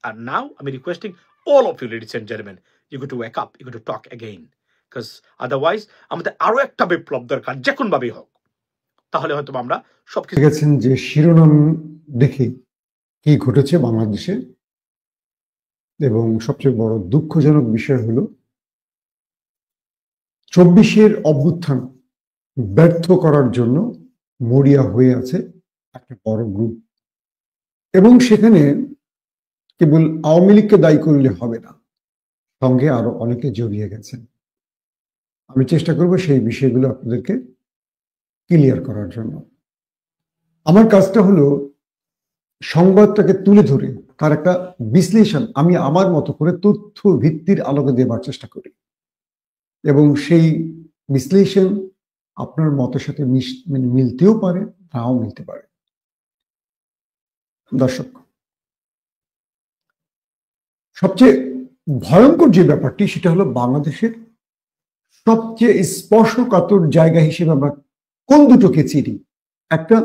আর নাও আমি requesting all of you, ladies and gentlemen, you got to wake up, you got to talk again, because otherwise আমাদের আরো একটা বিপ্লব দরকার, যে কোন ভাবেই হোক, তাহলে হয়তো আমরা সবকিছু দেখেছেন যে শিরোনাম দেখে কি ঘটেছে বাংলাদেশে। এবং সবচেয়ে বড় দুঃখজনক বিষয় হলো 24-এর অভ্যুত্থান ব্যর্থ করার জন্য মরিয়া হয়ে আছে একটা বড় গ্রুপ, এবং সেখানে কেবল আওয়ামী লীগকে দায়ী করলে হবে না, সঙ্গে আরো অনেকে জড়িয়ে গেছেন। আমি চেষ্টা করব সেই বিষয়গুলো আপনাদেরকে ক্লিয়ার করার জন্য। আমার কাজটা হলো সংবাদটাকে তুলে ধরে তার একটা বিশ্লেষণ আমি আমার মতো করে তথ্য ভিত্তির আলোকে দেবার চেষ্টা করি, এবং সেই বিশ্লেষণ আপনার মতের সাথে মিলতেও পারে, নাও মিলতে পারে। দর্শক, সবচেয়ে ভয়ঙ্কর যে ব্যাপারটি সেটা হলো বাংলাদেশের সবচেয়ে স্পর্শকাতর জায়গা হিসেবে আমরা কোন দুটোকে চিনি, একটা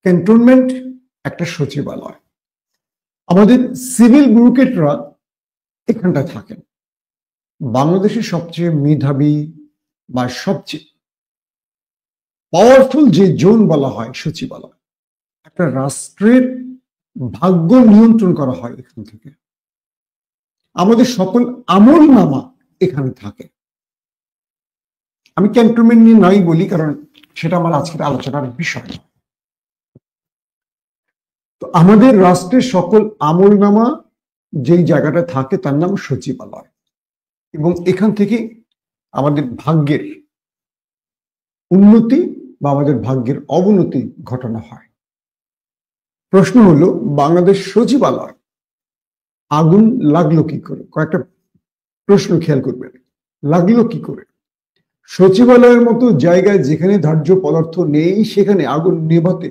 ক্যান্টনমেন্ট, একটা সচিবালয়। আমাদের সিভিল ব্যুরোক্রেটরা এখানটায় থাকেন। বাংলাদেশের সবচেয়ে মেধাবী বা সবচেয়ে পাওয়ারফুল যে জোন বলা হয় সচিবালয়, একটা রাষ্ট্রের ভাগ্য নিয়ন্ত্রণ করা হয় এখান থেকে। আমাদের সকল আমল নামা এখানে থাকে। আমি ক্যান্টনমেন্ট নিয়ে নাই বলি, কারণ সেটা আমার আজকের আলোচনার বিষয়। তো আমাদের রাষ্ট্রের সকল আমল নামা যেই জায়গাটা থাকে তার নাম সচিবালয়, এবং এখান থেকে আমাদের ভাগ্যের উন্নতি বা আমাদের ভাগ্যের অবনতি ঘটানো হয়। প্রশ্ন হলো, বাংলাদেশ সচিবালয় আগুন লাগলো কি করে? কয়েকটা প্রশ্ন খেয়াল করবেন। লাগলো কি করে? সচিবালয়ের মতো জায়গায় যেখানে ধার্য পদার্থ নেই সেখানে আগুন নেভাতে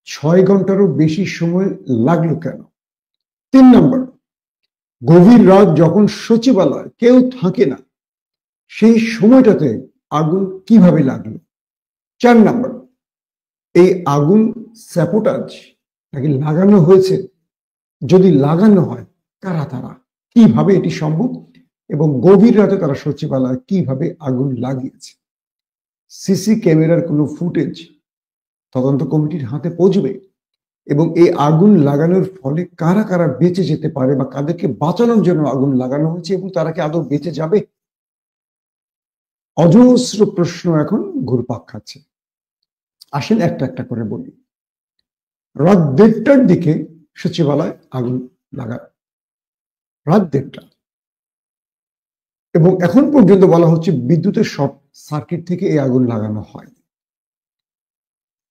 6 ঘন্টারও বেশি সময় লাগলো কেন? 3 নম্বর, গভীর রাত যখন সচিবালয় কেউ থাকে না সেই সময়টাতে আগুন কিভাবে লাগলো? 4 নম্বর, এই আগুন স্যাবোটাজ নাকি লাগানো হয়েছে? যদি লাগানো হয়, কারা তারা, কিভাবে এটি সম্ভব, এবং গভীর রাতে তারা সচিবালয় কিভাবে আগুন লাগিয়েছে? সিসি ক্যামেরার কোনো ফুটেজ তদন্ত কমিটির হাতে পৌঁছবে? এবং এই আগুন লাগানোর ফলে কারা কারা বেঁচে যেতে পারে বা কাদেরকে বাঁচানোর জন্য আগুন লাগানো হয়েছে এবং তারা কি আদৌ বেঁচে যাবে? অজস্র প্রশ্ন এখন ঘুরপাক খাচ্ছে। আসেন একটা একটা করে বলি। রাত 1:30টার দিকে সচিবালয় আগুন লাগায়, রাত 1:30টা, এবং এখন পর্যন্ত বলা হচ্ছে বিদ্যুতের শর্ট সার্কিট থেকে এই আগুন লাগানো হয়।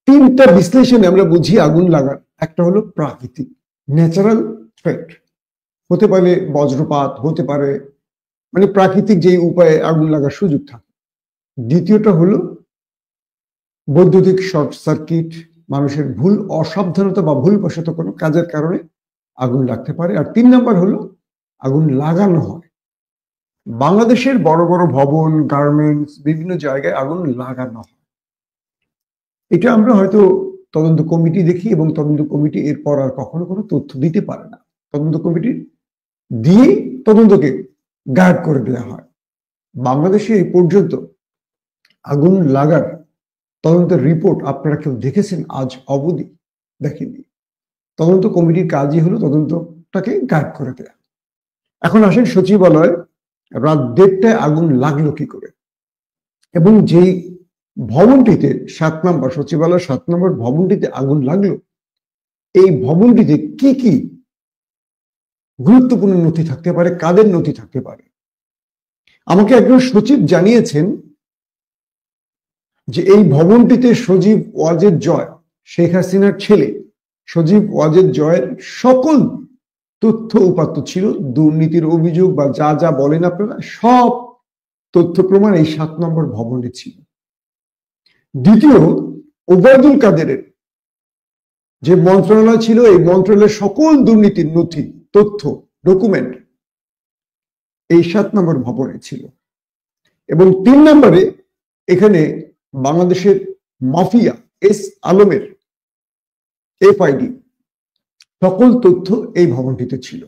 3টা বিশ্লেষণে আমরা বুঝি আগুন লাগার। একটা হলো প্রাকৃতিক, ন্যাচারাল থ্রেট, হতে পারে বজ্রপাত, হতে পারে মানে প্রাকৃতিক যে উপায়ে আগুন লাগার সুযোগ থাকে। দ্বিতীয়টা হলো বৈদ্যুতিক শর্ট সার্কিট, মানুষের ভুল অসাবধানতা বা ভুলবশত কোনো কাজের কারণে আগুন লাগতে পারে। আর 3 নম্বর হলো আগুন লাগানো হয়। বাংলাদেশের বড় বড় ভবন, গার্মেন্টস, বিভিন্ন জায়গায় আগুন লাগানো হয়। এটা আমরা হয়তো তদন্ত কমিটি দেখি, এবং তদন্ত কমিটি এরপর আর কখনো কোনো তথ্য দিতে পারে না। তদন্ত কমিটি দিয়ে তদন্তকে গায়েব করে দেওয়া হয়। বাংলাদেশে এই পর্যন্ত আগুন লাগার তদন্তের রিপোর্ট আপনারা কেউ দেখেছেন আজ অবধি? দেখেনি। তদন্ত কমিটির কাজই হলো তদন্তটাকে গায়েব করে দেয়া। এখন আসেন সচিবালয় রাত 1:30টায় আগুন লাগলো কি করে, এবং যেই ভবনটিতে 7 নম্বর সচিবালয় 7 নম্বর ভবনটিতে আগুন লাগলো, এই ভবনটিতে কি কি গুরুত্বপূর্ণ নথি থাকতে পারে, কাদের নথি থাকতে পারে? আমাকে একজন সচিব জানিয়েছেন যে এই ভবনটিতে সজীব ওয়াজেদ জয়, শেখ হাসিনার ছেলে সজীব ওয়াজেদ জয়ের সকল তথ্য উপাত্ত ছিল। দুর্নীতির অভিযোগ বা যা যা বলেন আপনারা, সব তথ্য প্রমাণ এই 7 নম্বর ভবনে ছিল। দ্বিতীয়, ওবায়দুল কাদেরের যে মন্ত্রণালয় ছিল, এই মন্ত্রণালয়ের সকল দুর্নীতির নথি, তথ্য, ডকুমেন্ট এই 7 নম্বর ভবনে ছিল। এবং 3 নম্বরে এখানে বাংলাদেশের মাফিয়া এস আলমের এফআইডি সকল তথ্য এই ভবনটিতে ছিল।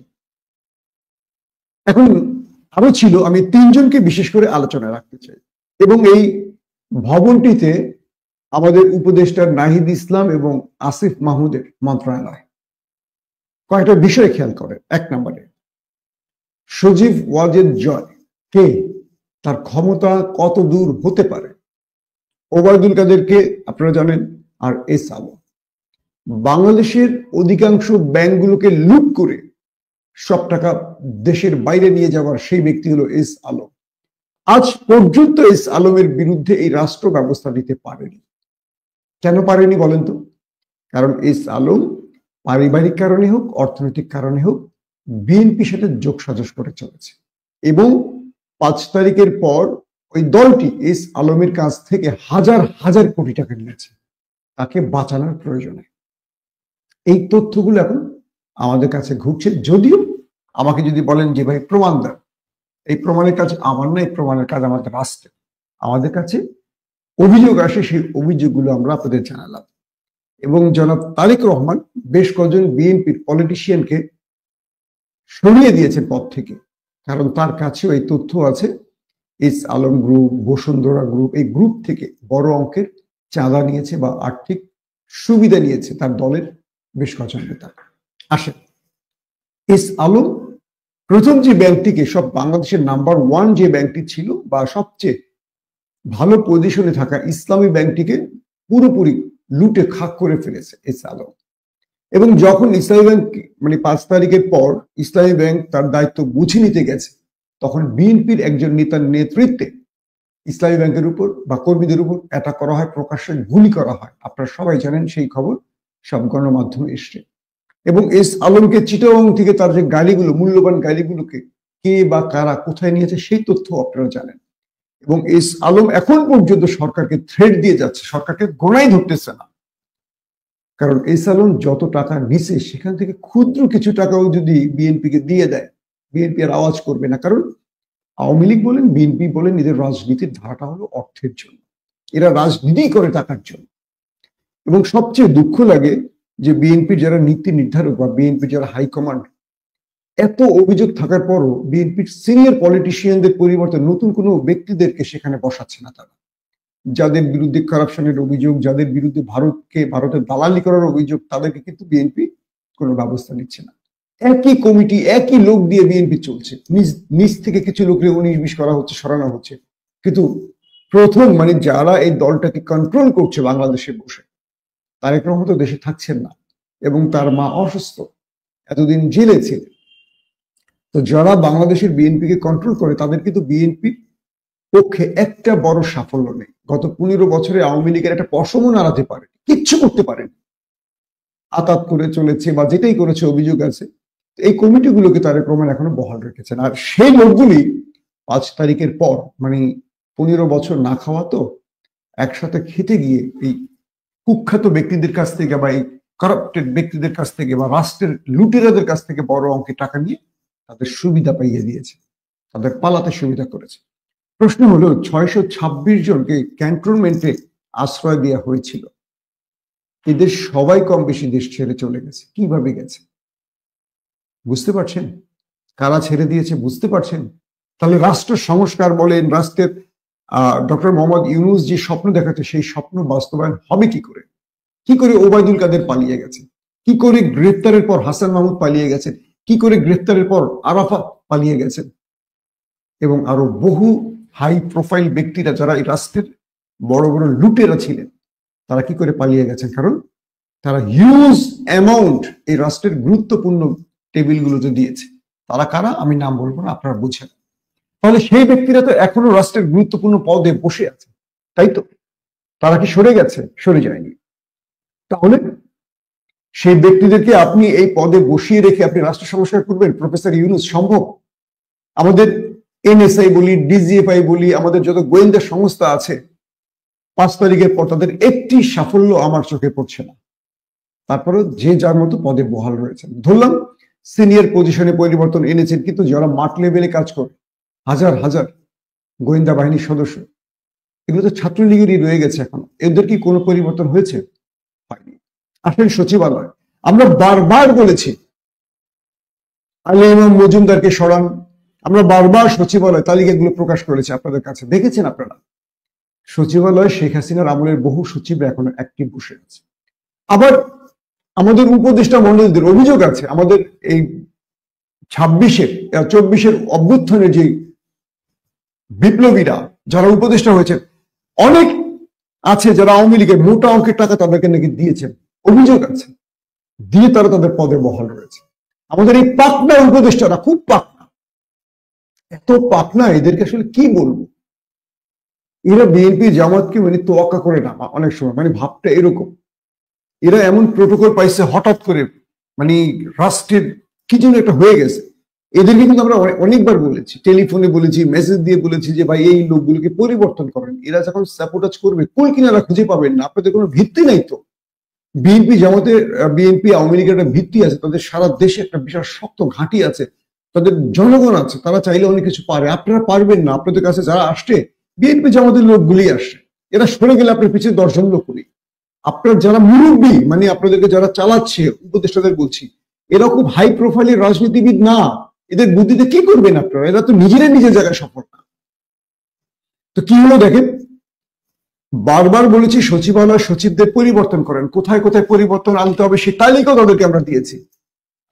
এখন আরো ছিল, আমি 3 জনকে বিশেষ করে আলোচনায় রাখতে চাই। এবং এই ভবনটিতে আমাদের উপদেষ্টা নাহিদ ইসলাম এবং আসিফ মাহমুদের মন্ত্রণালয়। কয়েকটা বিষয় খেয়াল করেন। 1 নম্বরে সজীব ওয়াজেদ জয় কে, তার ক্ষমতা কত দূর হতে পারে? ওবায়দুল কাদেরকে আপনারা জানেন, আর এস আলম। বাংলাদেশের অধিকাংশ ব্যাংকগুলোকে লুট করে সব টাকা দেশের বাইরে নিয়ে যাওয়ার সেই ব্যক্তি হলো এস আলম। আজ পর্যন্ত এস আলমের বিরুদ্ধে এই রাষ্ট্র ব্যবস্থা নিতে পারেনি। কেন পারেনি বলেন তো? কারণ এস আলম পারিবারিক কারণে হোক, অর্থনৈতিক কারণে হোক, বিএনপির সাথে যোগসাজশ করে চলেছে, এবং 5 তারিখের পর ওই দলটি এস আলমের কাছ থেকে হাজার হাজার কোটি টাকা নিয়েছে তাকে বাঁচানোর প্রয়োজনে। এই তথ্যগুলো এখন আমাদের কাছে ঘুরছে। যদিও আমাকে যদি বলেন যে ভাই প্রমাণ দেন, এই প্রমাণের কাজ আমার না, এই প্রমাণের কাজ আমাদের রাষ্ট্রের। আমাদের কাছে অভিযোগ আসে, সেই অভিযোগগুলো আমরা আপনাদের জানালাম। এবং জনাব তারেক রহমান বেশ কয়েকজন বিএনপির পলিটিশিয়ানকে সরিয়ে দিয়েছেন পদ থেকে, কারণ তার কাছেও এই তথ্য আছে। S Alam group, Bashundhara group, এই গ্রুপ থেকে বড় অঙ্কের চাঁদা নিয়েছে বা আর্থিক সুবিধা নিয়েছে তার দলের বেশ কয়েকজন নেতা। আসেন, এস আলম প্রথম যে ব্যাংকটিকে, সব বাংলাদেশের নাম্বার 1 যে ব্যাংকটি ছিল বা সবচেয়ে ভালো পজিশনে থাকা ইসলামী ব্যাংকটিকে পুরোপুরি লুটে খাক করে ফেলেছে এস আলম। এবং যখন ইসলামী ব্যাংক মানে 5 তারিখের পর ইসলামী ব্যাংক তার দায়িত্ব বুঝে নিতে গেছে, তখন বিএনপির একজন নেতার নেতৃত্বে ইসলামী ব্যাংকের উপর বা কর্মীদের উপর অ্যাটাক করা হয়, প্রকাশ্যে গুলি করা হয়। আপনারা সবাই জানেন, সেই খবর সব গণমাধ্যমে এসছে। এবং এস আলমকে চিটাগং থেকে তার যে গাড়িগুলো, মূল্যবান গাড়িগুলোকে কে বা কারা কোথায় নিয়েছে সেই তথ্য আপনারা জানেন। এবং এস আলম এখন পর্যন্ত সরকারকে থ্রেট দিয়ে যাচ্ছে, সরকারকে গোনাই ধরতেছে না। কারণ এস আলম যত টাকা নিছে সেখান থেকে ক্ষুদ্র কিছু টাকাও যদি বিএনপিকে দিয়ে দেয়, বিএনপি আর আওয়াজ করবে না। কারণ আওয়ামী লীগ বলেন, বিএনপি বলেন, এদের রাজনীতির ধারাটা হলো অর্থের জন্য, এরা রাজনীতি করে টাকার জন্য। এবং সবচেয়ে দুঃখ লাগে যে বিএনপির যারা নীতি নির্ধারক বা বিএনপির যারা হাইকমান্ড, এত অভিযোগ থাকার পরও বিএনপির সিনিয়র পলিটিশিয়ানদের পরিবর্তে নতুন কোনো ব্যক্তিদেরকে সেখানে বসাচ্ছে না তারা। যাদের বিরুদ্ধে কারাপশনের অভিযোগ, যাদের বিরুদ্ধে ভারতের দালালি করার অভিযোগ, তাদেরকে কিন্তু বিএনপি কোনো ব্যবস্থা নিচ্ছে না। একই কমিটি, একই লোক দিয়ে বিএনপি চলছে, নিজ থেকে কিছু লোককে 19-20 করা হচ্ছে, সরানো হচ্ছে। কিন্তু প্রথম মানে যারা এই দলটাকে কন্ট্রোল করছে বাংলাদেশে বসে, তারেক রহমান তো দেশে থাকছেন না এবং তার মা অসুস্থ, এতদিন জেলে ছিলেন। তো যারা বাংলাদেশের বিএনপিকে কন্ট্রোল করে তাদের কিন্তু বিএনপির পক্ষে একটা বড় সাফল্য নেই। গত 15 বছরে আওয়ামী লীগের একটা পশমও নাড়াতে পারে, কিচ্ছু করতে পারেন, আতাত করে চলেছে বা যেটাই করেছে অভিযোগ আছে। এই কমিটিগুলোকে তারেক রহমান এখনো বহাল রেখেছেন। আর সেই লোকগুলি 5 তারিখের পর মানে 15 বছর না খাওয়া তো একসাথে খেতে গিয়ে এই কুখ্যাত ব্যক্তিদের কাছ থেকে বা এই কারাপ্টেড ব্যক্তিদের কাছ থেকে বা রাষ্ট্রের লুটেরাদের কাছ থেকে বড় অঙ্কের টাকা নিয়ে তাদের সুবিধা পাইয়ে দিয়েছে, তাদের পালাতে সুবিধা করেছে। প্রশ্ন হলো, 626 জনকে ক্যান্টনমেন্টে আশ্রয় দেওয়া হয়েছিল, এদের সবাই কম বেশি দেশ ছেড়ে চলে গেছে। কিভাবে গেছে বুঝতে পারছেন? কারা ছেড়ে দিয়েছে বুঝতে পারছেন? তাহলে রাষ্ট্র সংস্কার বলেন, রাষ্ট্রের ডক্টর মোহাম্মদ ইউনূস যে স্বপ্ন দেখাচ্ছে সেই স্বপ্ন বাস্তবায়ন হবে কি করে? কি করে ওবায়দুল কাদের পালিয়ে গেছে? কি করে গ্রেফতারের পর হাসান মাহমুদ পালিয়ে গেছেন? কি করে গ্রেফতারের পর আরাফাত পালিয়ে গেছেন? এবং আরো বহু হাই প্রোফাইল ব্যক্তিরা যারা এই রাষ্ট্রের বড় বড় লুটেরা ছিলেন, তারা কি করে পালিয়ে গেছেন? কারণ তারা হিউজ অ্যামাউন্ট এই রাষ্ট্রের গুরুত্বপূর্ণ টেবিলগুলোতে দিয়েছে। তারা কারা আমি নাম বলবো না, আপনারা বুঝেন। তাহলে সেই ব্যক্তিরা তো এখনো রাষ্ট্রের গুরুত্বপূর্ণ পদে বসে আছে, তাই তো? তারা কি সরে গেছে? সরে যায়নি। তাহলে সেই ব্যক্তিদেরকে আপনি এই পদে বসিয়ে রেখে আপনি রাষ্ট্র সংস্কার করবেন? প্রফেসর ইউনূস সম্ভব? আমাদের এনএসআই বলি, ডিজিএফআই বলি, আমাদের যত গোয়েন্দা সংস্থা আছে, 5 তারিখের পর তাদের একটি সাফল্য আমার চোখে পড়ছে না। তারপরে যে যার মতো পদে বহাল রয়েছেন। ধরলাম সিনিয়র পজিশনে পরিবর্তন এনেছেন, কিন্তু যারা মাঠ লেভেলে কাজ করে, হাজার হাজার গোয়েন্দা বাহিনীর সদস্য, এগুলো তো ছাত্রলীগেরই রয়ে গেছে। এখন এদের কি কোনো পরিবর্তন হয়েছে? হয়নি। আসলে সচিবালয়, আমরা বারবার বলেছি আলী ইমাম মজুমদারকে সরান, আমরা বারবার সচিবালয় তালিকাগুলো প্রকাশ করেছি আপনাদের কাছে, দেখেছেন আপনারা। সচিবালয় শেখ হাসিনার আমলের বহু সচিবরা এখনো অ্যাক্টিভ বসে আছে। আবার আমাদের উপদেষ্টা মন্ডলীদের অভিযোগ আছে, আমাদের এই 24-এর অভ্যুত্থানের যে বিপ্লবীরা যারা উপদেষ্টা হয়েছে, অনেক আছে যারা আওয়ামী লীগের মোটা অঙ্কের টাকা তাদেরকে নাকি দিয়েছেন, অভিযোগ আছে, দিয়ে তারা তাদের পদে বহাল রয়েছে। আমাদের এই পাকনা উপদেষ্টারা খুব পাকনা, এত পাকনা, এদেরকে আসলে কি বলবো। এরা বিএনপি জামাতকে মানে তোয়াক্কা করে না অনেক সময়, মানে ভাবটা এরকম। এরা এমন প্রোটোকল পাইছে হঠাৎ করে, মানে রাষ্ট্রের কি যেন একটা হয়ে গেছে। এদেরকে কিন্তু আমরা অনেকবার বলেছি, টেলিফোনে বলেছি, মেসেজ দিয়ে বলেছি যে ভাই এই লোকগুলোকে পরিবর্তন করেন। এরা যখন সাপোর্টাজ করবে কুল কিনারা খুঁজে পাবেন না, আপনাদের কোনো ভিত্তি নাই তো। বিএনপি জামাতের, বিএনপি আওয়ামী লীগের একটা ভিত্তি আছে, তাদের সারা দেশে একটা বিশাল শক্ত ঘাঁটি আছে, তাদের জনগণ আছে, তারা চাইলে অনেক কিছু পারে। আপনারা পারবেন না। আপনাদের কাছে যারা আসছে বিএনপি জামাতের লোকগুলি আসছে, এরা সরে গেলে আপনার পিছিয়ে 10 জন লোক করি। আপনার যারা মুরব্বী, মানে আপনাদেরকে যারা চালাচ্ছে, উপদেষ্টাদের বলছি, এরা খুব হাই প্রোফাইলের রাজনীতিবিদ না। এদের বুদ্ধিতে কি করবেন আপনারা? এরা তো নিজেরাই নিজের জায়গায় সফল না। তো কি হলো দেখেন, বারবার বলেছি সচিবালয় সচিবদের পরিবর্তন করেন, কোথায় কোথায় পরিবর্তন আনতে হবে সেই তালিকাও তাদেরকে আমরা দিয়েছি।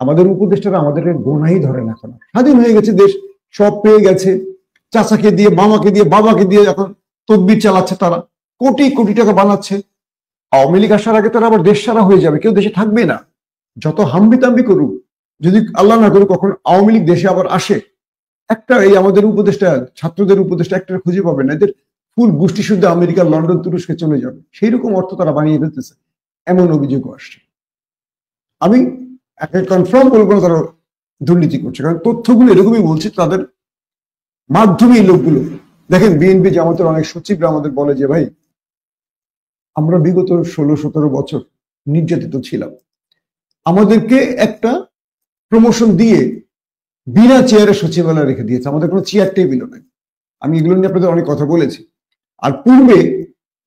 আমাদের উপদেষ্টারা আমাদেরকে গোনাই ধরেন, এখন স্বাধীন হয়ে গেছে দেশ, সব পেয়ে গেছে, চাচাকে দিয়ে মামাকে দিয়ে বাবাকে দিয়ে এখন তদবির চালাচ্ছে, তারা কোটি কোটি টাকা বানাচ্ছে। আওয়ামী লীগ আসার আগে তারা আবার দেশ সারা হয়ে যাবে, কেউ দেশে থাকবে না। যত হাম্বি তাম্বি করুক, যদি আল্লাহ না করুক কখন আওয়ামী লীগ দেশে আবার আসে, একটা এই আমাদের উপদেষ্টা ছাত্রদের উপদেষ্টা একটা খুঁজে পাবে না, এদের ফুল গোষ্ঠী শুদ্ধ আমেরিকা লন্ডন তুরস্কে চলে যাবে, সেই রকম অর্থ তারা বানিয়ে ফেলতেছে, এমন অভিযোগ আসছে। আমি একটা কনফার্ম বলবো না তারা দুর্নীতি করছে, কারণ তথ্যগুলো এরকমই বলছে, তাদের মাধ্যমে এই লোকগুলো দেখেন। বিএনপি জামাতের অনেক সচিবরা আমাদের বলে যে ভাই আমরা বিগত 16-17 বছর নির্যাতিত ছিলাম, আমাদেরকে একটা প্রমোশন দিয়ে বিনা চেয়ারে সচিবালয় রেখে দিয়েছে, আমাদের কোনো চেয়ার টেবিলও নেই। আমি এগুলো নিয়ে আপনাদের অনেক কথা বলেছি। আর পূর্বে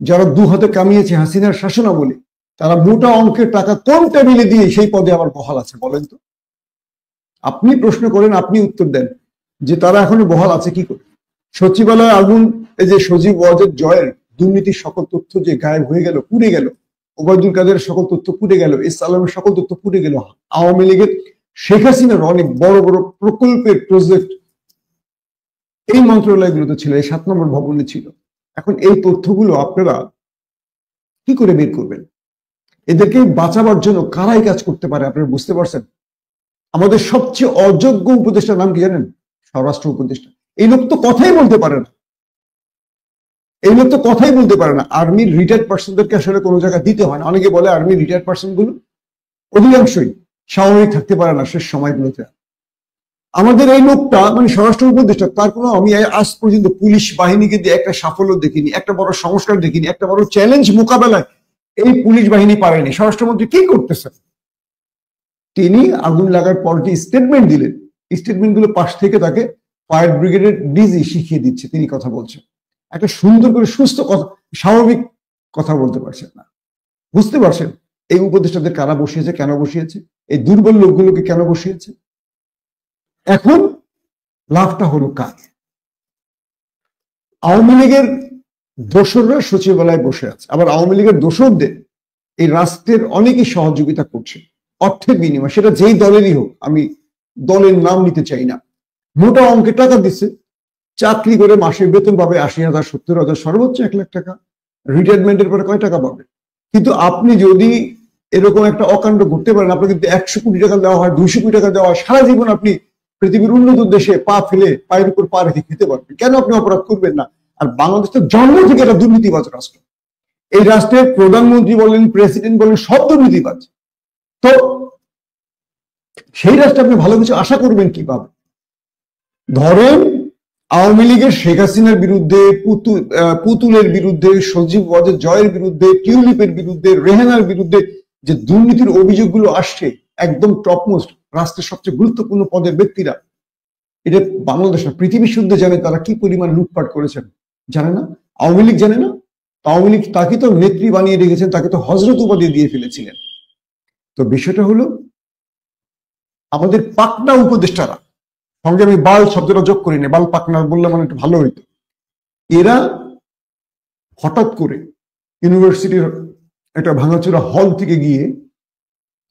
যারা দু হাতে কামিয়েছে হাসিনার শাসনামলে, তারা মোটা অঙ্কের টাকা কোন টেবিলে দিয়ে সেই পদে আবার বহাল আছে বলেন তো? আপনি প্রশ্ন করেন, আপনি উত্তর দেন যে তারা এখনো বহাল আছে কি করে? সচিবালয় আগুন, এই যে সজীব ওয়াজেদ জয়ের দুর্নীতির সকল তথ্য যে গায়েব হয়ে গেল, পুড়ে গেল, ওবায়দুল কাদেরের সকল তথ্য পুড়ে গেল, এস আলমের সকল তথ্য পুড়ে গেল, আওয়ামী লীগের শেখ হাসিনার অনেক বড় বড় প্রকল্পের প্রজেক্ট এই মন্ত্রণালয়গুলোতে ছিল, এই 7 নম্বর ভবনে ছিল। এখন এই তথ্যগুলো আপনারা কি করে বের করবেন? এদেরকে বাঁচাবার জন্য কারাই কাজ করতে পারে আপনারা বুঝতে পারছেন? আমাদের সবচেয়ে অযোগ্য উপদেষ্টার নাম কি জানেন? স্বরাষ্ট্র উপদেষ্টা। এই লোক তো কথাই বলতে পারে না, এই লোক তো কথাই বলতে পারে না। আর্মির রিটায়ার্ড পার্সনদেরকে আসলে কোনো জায়গায় দিতে হয় না। অনেকে বলে আর্মির রিটায়ার্ড পার্সন গুলো অধিকাংশই স্বাভাবিক থাকতে পারে না শেষ সময়গুলোতে। আমাদের এই লোকটা মানে স্বরাষ্ট্র উপদেষ্টা, তার কোনো আমি আজ পর্যন্ত পুলিশ বাহিনীকে দিয়ে একটা সাফল্য দেখিনি, একটা বড় সংস্কার দেখিনি, একটা বড় চ্যালেঞ্জ মোকাবেলায় এই পুলিশ বাহিনী পারেনি। স্বরাষ্ট্রমন্ত্রী কি করতেছেন? তিনি আগুন লাগার পর যে স্টেটমেন্ট দিলেন, স্টেটমেন্ট গুলো পাশ থেকে তাকে ফায়ার ব্রিগেডের ডিজি শিখিয়ে দিচ্ছে, তিনি কথা বলছেন। একটা সুন্দর করে সুস্থ কথা, স্বাভাবিক কথা বলতে পারছেন না। বুঝতে পারছেন এই উপদেষ্টাদের কারা বসিয়েছে, কেন বসিয়েছে, এই দুর্বল লোকগুলোকে কেন বসিয়েছে? এখন লাভটা হলো কার? আওয়ামী লীগের দোসররা সচিবালয়ে বসে আছে, আবার আওয়ামী লীগের দোসরদের এই রাষ্ট্রের অনেকেই সহযোগিতা করছে অর্থের বিনিময়ে, সেটা যেই দলেরই হোক, আমি দলের নাম নিতে চাই না। মোটা অঙ্কে টাকা দিচ্ছে, চাকরি করে মাসে বেতন পাবে 80,000, 70,000, সর্বোচ্চ 1 লাখ টাকা। রিটায়ারমেন্টের পরে কয় টাকা পাবে? কিন্তু আপনি যদি এরকম একটা অকাণ্ড করতে পারেন, আপনাকে যদি 100 কোটি টাকা দেওয়া হয়, 200 কোটি টাকা দেওয়া হয়, সারা জীবন আপনি পৃথিবীর উন্নত দেশে পা ফেলে পায়ের উপর পা রেখে খেতে পারবেন। কেন আপনি অপরাধ করবেন না? আর বাংলাদেশ তো জন্ম থেকে একটা দুর্নীতিবাজ রাষ্ট্র। এই রাষ্ট্রের প্রধানমন্ত্রী বলেন, প্রেসিডেন্ট বলেন, সব দুর্নীতিবাজ। তো সেই রাষ্ট্রে আপনি ভালো কিছু আশা করবেন কিভাবে? ধরেন আওয়ামী লীগের শেখ হাসিনার বিরুদ্ধে, পুতুলের বিরুদ্ধে, সজীব ওয়াজেদ জয়ের বিরুদ্ধে, টিউলিপের বিরুদ্ধে, রেহানার বিরুদ্ধে যে দুর্নীতির অভিযোগগুলো আসছে, একদম টপমোস্ট রাষ্ট্রের সবচেয়ে গুরুত্বপূর্ণ পদের ব্যক্তিরা, এটা বাংলাদেশ না পৃথিবী শুদ্ধ জানে তারা কি পরিমাণ লুটপাট করেছেন। জানে না? আওয়ামী লীগ জানে না? আওয়ামী লীগ তাকে তো নেত্রী বানিয়ে রেখেছেন, তাকে তো হজরত উপাধি দিয়ে ফেলেছিলেন। তো বিষয়টা হলো আমাদের পাকনা উপদেষ্টারা, সঙ্গে আমি বাল শব্দটা যোগ করিনি, বাল পাকনা বললে মানে একটু ভালো হইতো, এরা হঠাৎ করে ইউনিভার্সিটির একটা ভাঙাচোরা হল থেকে গিয়ে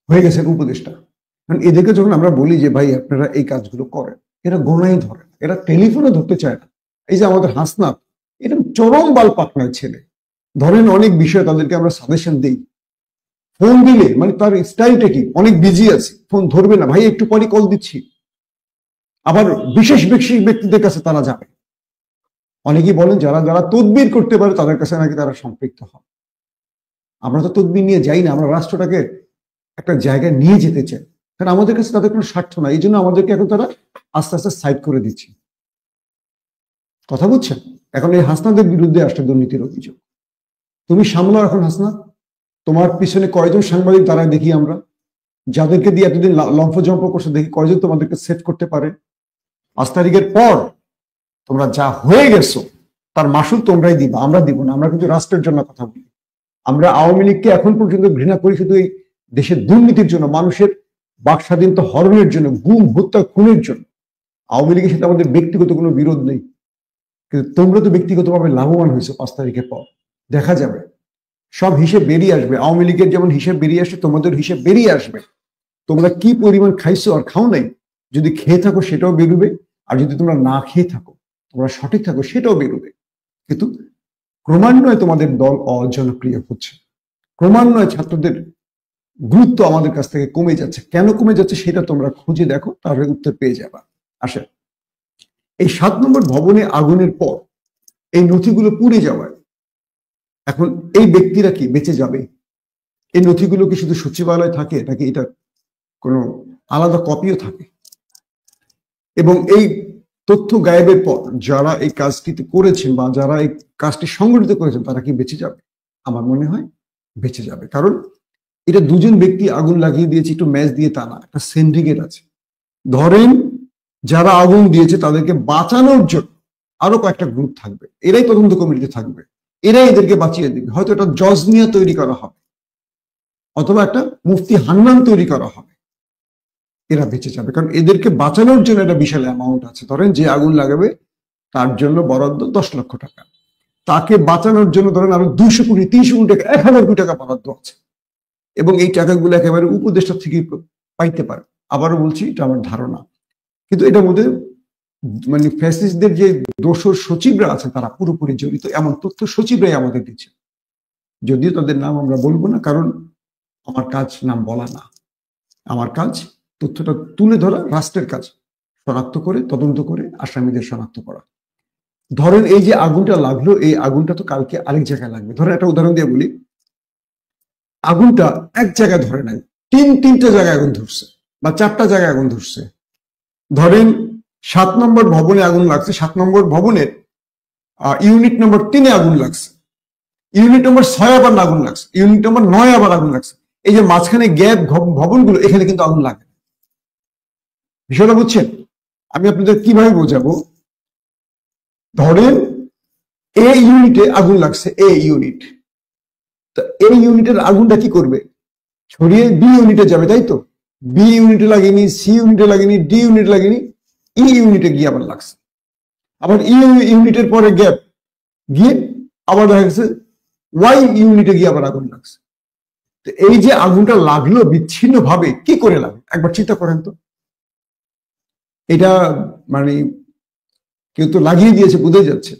হয়ে গেছেন উপদেষ্টা। এদেরকে যখন আমরা বলি যে ভাই আপনারা এই কাজগুলো করেন, এরা গোনাই ধরে না, এরা টেলিফোনে ধরতে চায় না। এই যে আমাদের হাসনাত, এটা চরম বাল পাকনার ছেলে। ধরেন অনেক বিষয় তাদেরকে আমরা সাজেশন দিই, ফোন দিলে মানে তার স্টাইলটা কি, অনেক বিজি আছে, ফোন ধরবে না, ভাই একটু পরে কল দিচ্ছি। আবার বিশেষ ব্যক্তিদের কাছে তারা যাবে। অনেকেই বলেন যারা যারা তদবির করতে পারে তাদের কাছে নাকি তারা সম্পৃক্ত হয়। আমরা তো তদবির নিয়ে যাই না, আমরা রাষ্ট্রটাকে একটা জায়গায় নিয়ে যেতে চাই, কারণ আমাদের কাছে তাদের কোনো স্বার্থ নাই। এই জন্য আমাদেরকে এখন তারা আস্তে আস্তে সাইড করে দিচ্ছে। কথা বুঝছেন? এখন এই হাসনাদের বিরুদ্ধে আসছে দুর্নীতির অভিযোগ, তুমি সামলাও। এখন হাসনাত, তোমার পিছনে কয়জন সাংবাদিক দাঁড়ায় দেখি আমরা, যাদেরকে দিয়ে এতদিন লম্ফজম্প করছে, দেখি কয়জন তোমাদেরকে সেট করতে পারে। 5 তারিখের পর তোমরা যা হয়ে গেছো তার মাসুল তোমরাই দিবা, আমরা দিব না। আমরা কিন্তু রাষ্ট্রের জন্য কথা বলি। আমরা আওয়ামী লীগকে এখন পর্যন্ত ঘৃণা করি শুধু এই দেশের দুর্নীতির জন্য, মানুষের বাক স্বাধীনতা হরণের জন্য, গুম হত্যা খুনের জন্য। আওয়ামী লীগের সাথে আমাদের ব্যক্তিগত কোনো বিরোধ নেই, কিন্তু তোমরা তো ব্যক্তিগতভাবে লাভবান হয়েছো 5 তারিখের পর। দেখা যাবে, সব হিসেব বেরিয়ে আসবে। আওয়ামী লীগের যেমন হিসেব বেরিয়ে আসে, তোমাদের হিসেব বেরিয়ে আসবে। তোমরা কি পরিমাণ খাইছো আর খাও নাই, যদি খেয়ে থাকো সেটাও বেরোবে, আর যদি তোমরা না খেয়ে থাকো, তোমরা সঠিক থাকো, সেটাও বেরোবে। কিন্তু ক্রমান্বয়ে তোমাদের দল অজনপ্রিয় হচ্ছে, ক্রমান্বয়ে ছাত্রদের গুরুত্ব আমাদের কাছ থেকে কমে যাচ্ছে। কেন কমে যাচ্ছে সেটা তোমরা খুঁজে দেখো, তাহলে উত্তর পেয়ে যাবা। আসে, এই 7 নম্বর ভবনে আগুনের পর এই নথিগুলো পুড়ে যাওয়ায় এখন এই ব্যক্তিরা কি বেঁচে যাবে? এই নথিগুলো কি শুধু সচিবালয়ে থাকে, নাকি এটা কোনো আলাদা কপিও থাকে? এবং এই তথ্য গায়েবের পর যারা এই কাজটি করেছেন বা যারা এই কাজটি সংগঠিত করেছেন, তারা কি বেঁচে যাবে? আমার মনে হয় বেঁচে যাবে। কারণ এটা দুজন ব্যক্তি আগুন লাগিয়ে দিয়েছে একটু ম্যাচ দিয়ে তা না, একটা সিন্ডিকেট আছে। ধরেন যারা আগুন দিয়েছে তাদেরকে বাঁচানোর জন্য আরো কয়েকটা গ্রুপ থাকবে, এরাই তদন্ত কমিটিতে থাকবে, এরাই এদেরকে বাঁচিয়ে দিবে। হয়তো একটা জজনিয়া তৈরি করা হবে, অথবা একটা মুফতি হান্নান তৈরি করা হবে। এরা বেঁচে যাবে, কারণ এদেরকে বাঁচানোর জন্য একটা বিশাল অ্যামাউন্ট আছে। ধরেন যে আগুন লাগাবে তার জন্য বরাদ্দ 10 লক্ষ টাকা, তাকে বাঁচানোর জন্য ধরেন আরো 200 কোটি, 300 কোটি টাকা, 1000 কোটি টাকা বরাদ্দ আছে। এবং এই টাকাগুলো একেবারে উপদেষ্টা থেকে পাইতে পারে। আবারও বলছি, এটা আমার ধারণা। কিন্তু এটার মধ্যে মানে ফ্যাসিস্টদের যে দোসর সচিবরা আছে তারা পুরোপুরি জড়িত, এমন তথ্য সচিবরাই আমাদের দিচ্ছে। যদিও তাদের নাম আমরা বলবো না, কারণ আমার কাজ নাম বলা না, আমার কাজ তথ্যটা তুলে ধরা, রাষ্ট্রের কাজ শনাক্ত করে, তদন্ত করে আসামিদের শনাক্ত করা। ধরেন এই যে আগুনটা লাগলো, এই আগুনটা তো কালকে আরেক জায়গায় লাগবে। ধরেন একটা উদাহরণ দিয়ে বলি, আগুনটা এক জায়গায় ধরে নাই, তিনটা জায়গায় আগুন ধরছে বা 4টা জায়গায় আগুন ধরছে। ধরেন 7 নম্বর ভবনে আগুন লাগছে, 7 নম্বর ভবনের ইউনিট নম্বর 3-এ আগুন লাগছে, ইউনিট নম্বর 6 আবার আগুন লাগছে, ইউনিট নম্বর 9 আবার আগুন লাগছে। এই যে মাঝখানে গ্যাপ ভবনগুলো, এখানে কিন্তু আগুন লাগে। বিষয়টা বুঝছেন? আমি আপনাদের কিভাবে বোঝাবো? ধরেন এ ইউনিটে আগুন লাগছে, এ ইউনিট, তো এই ইউনিটের আগুনটা কি করবে? ছড়িয়ে বি ইউনিটে যাবে, তাই তো? বি ইউনিটে লাগেনি, সি ইউনিটে লাগেনি, ডি ইউনিটে লাগেনি, ই ইউনিটে গিয়ে আবার লাগছে। আবার ই ইউনিটের পরে গ্যাপ গিয়ে আবার দেখা গেছে ওয়াই ইউনিটে গিয়ে আবার আগুন লাগছে। তো এই যে আগুনটা লাগলো বিচ্ছিন্ন ভাবে, কি করে লাগলো একবার চিন্তা করেন তো। এটা মানে কেউ তো লাগিয়ে দিয়েছে, বোঝা যাচ্ছে।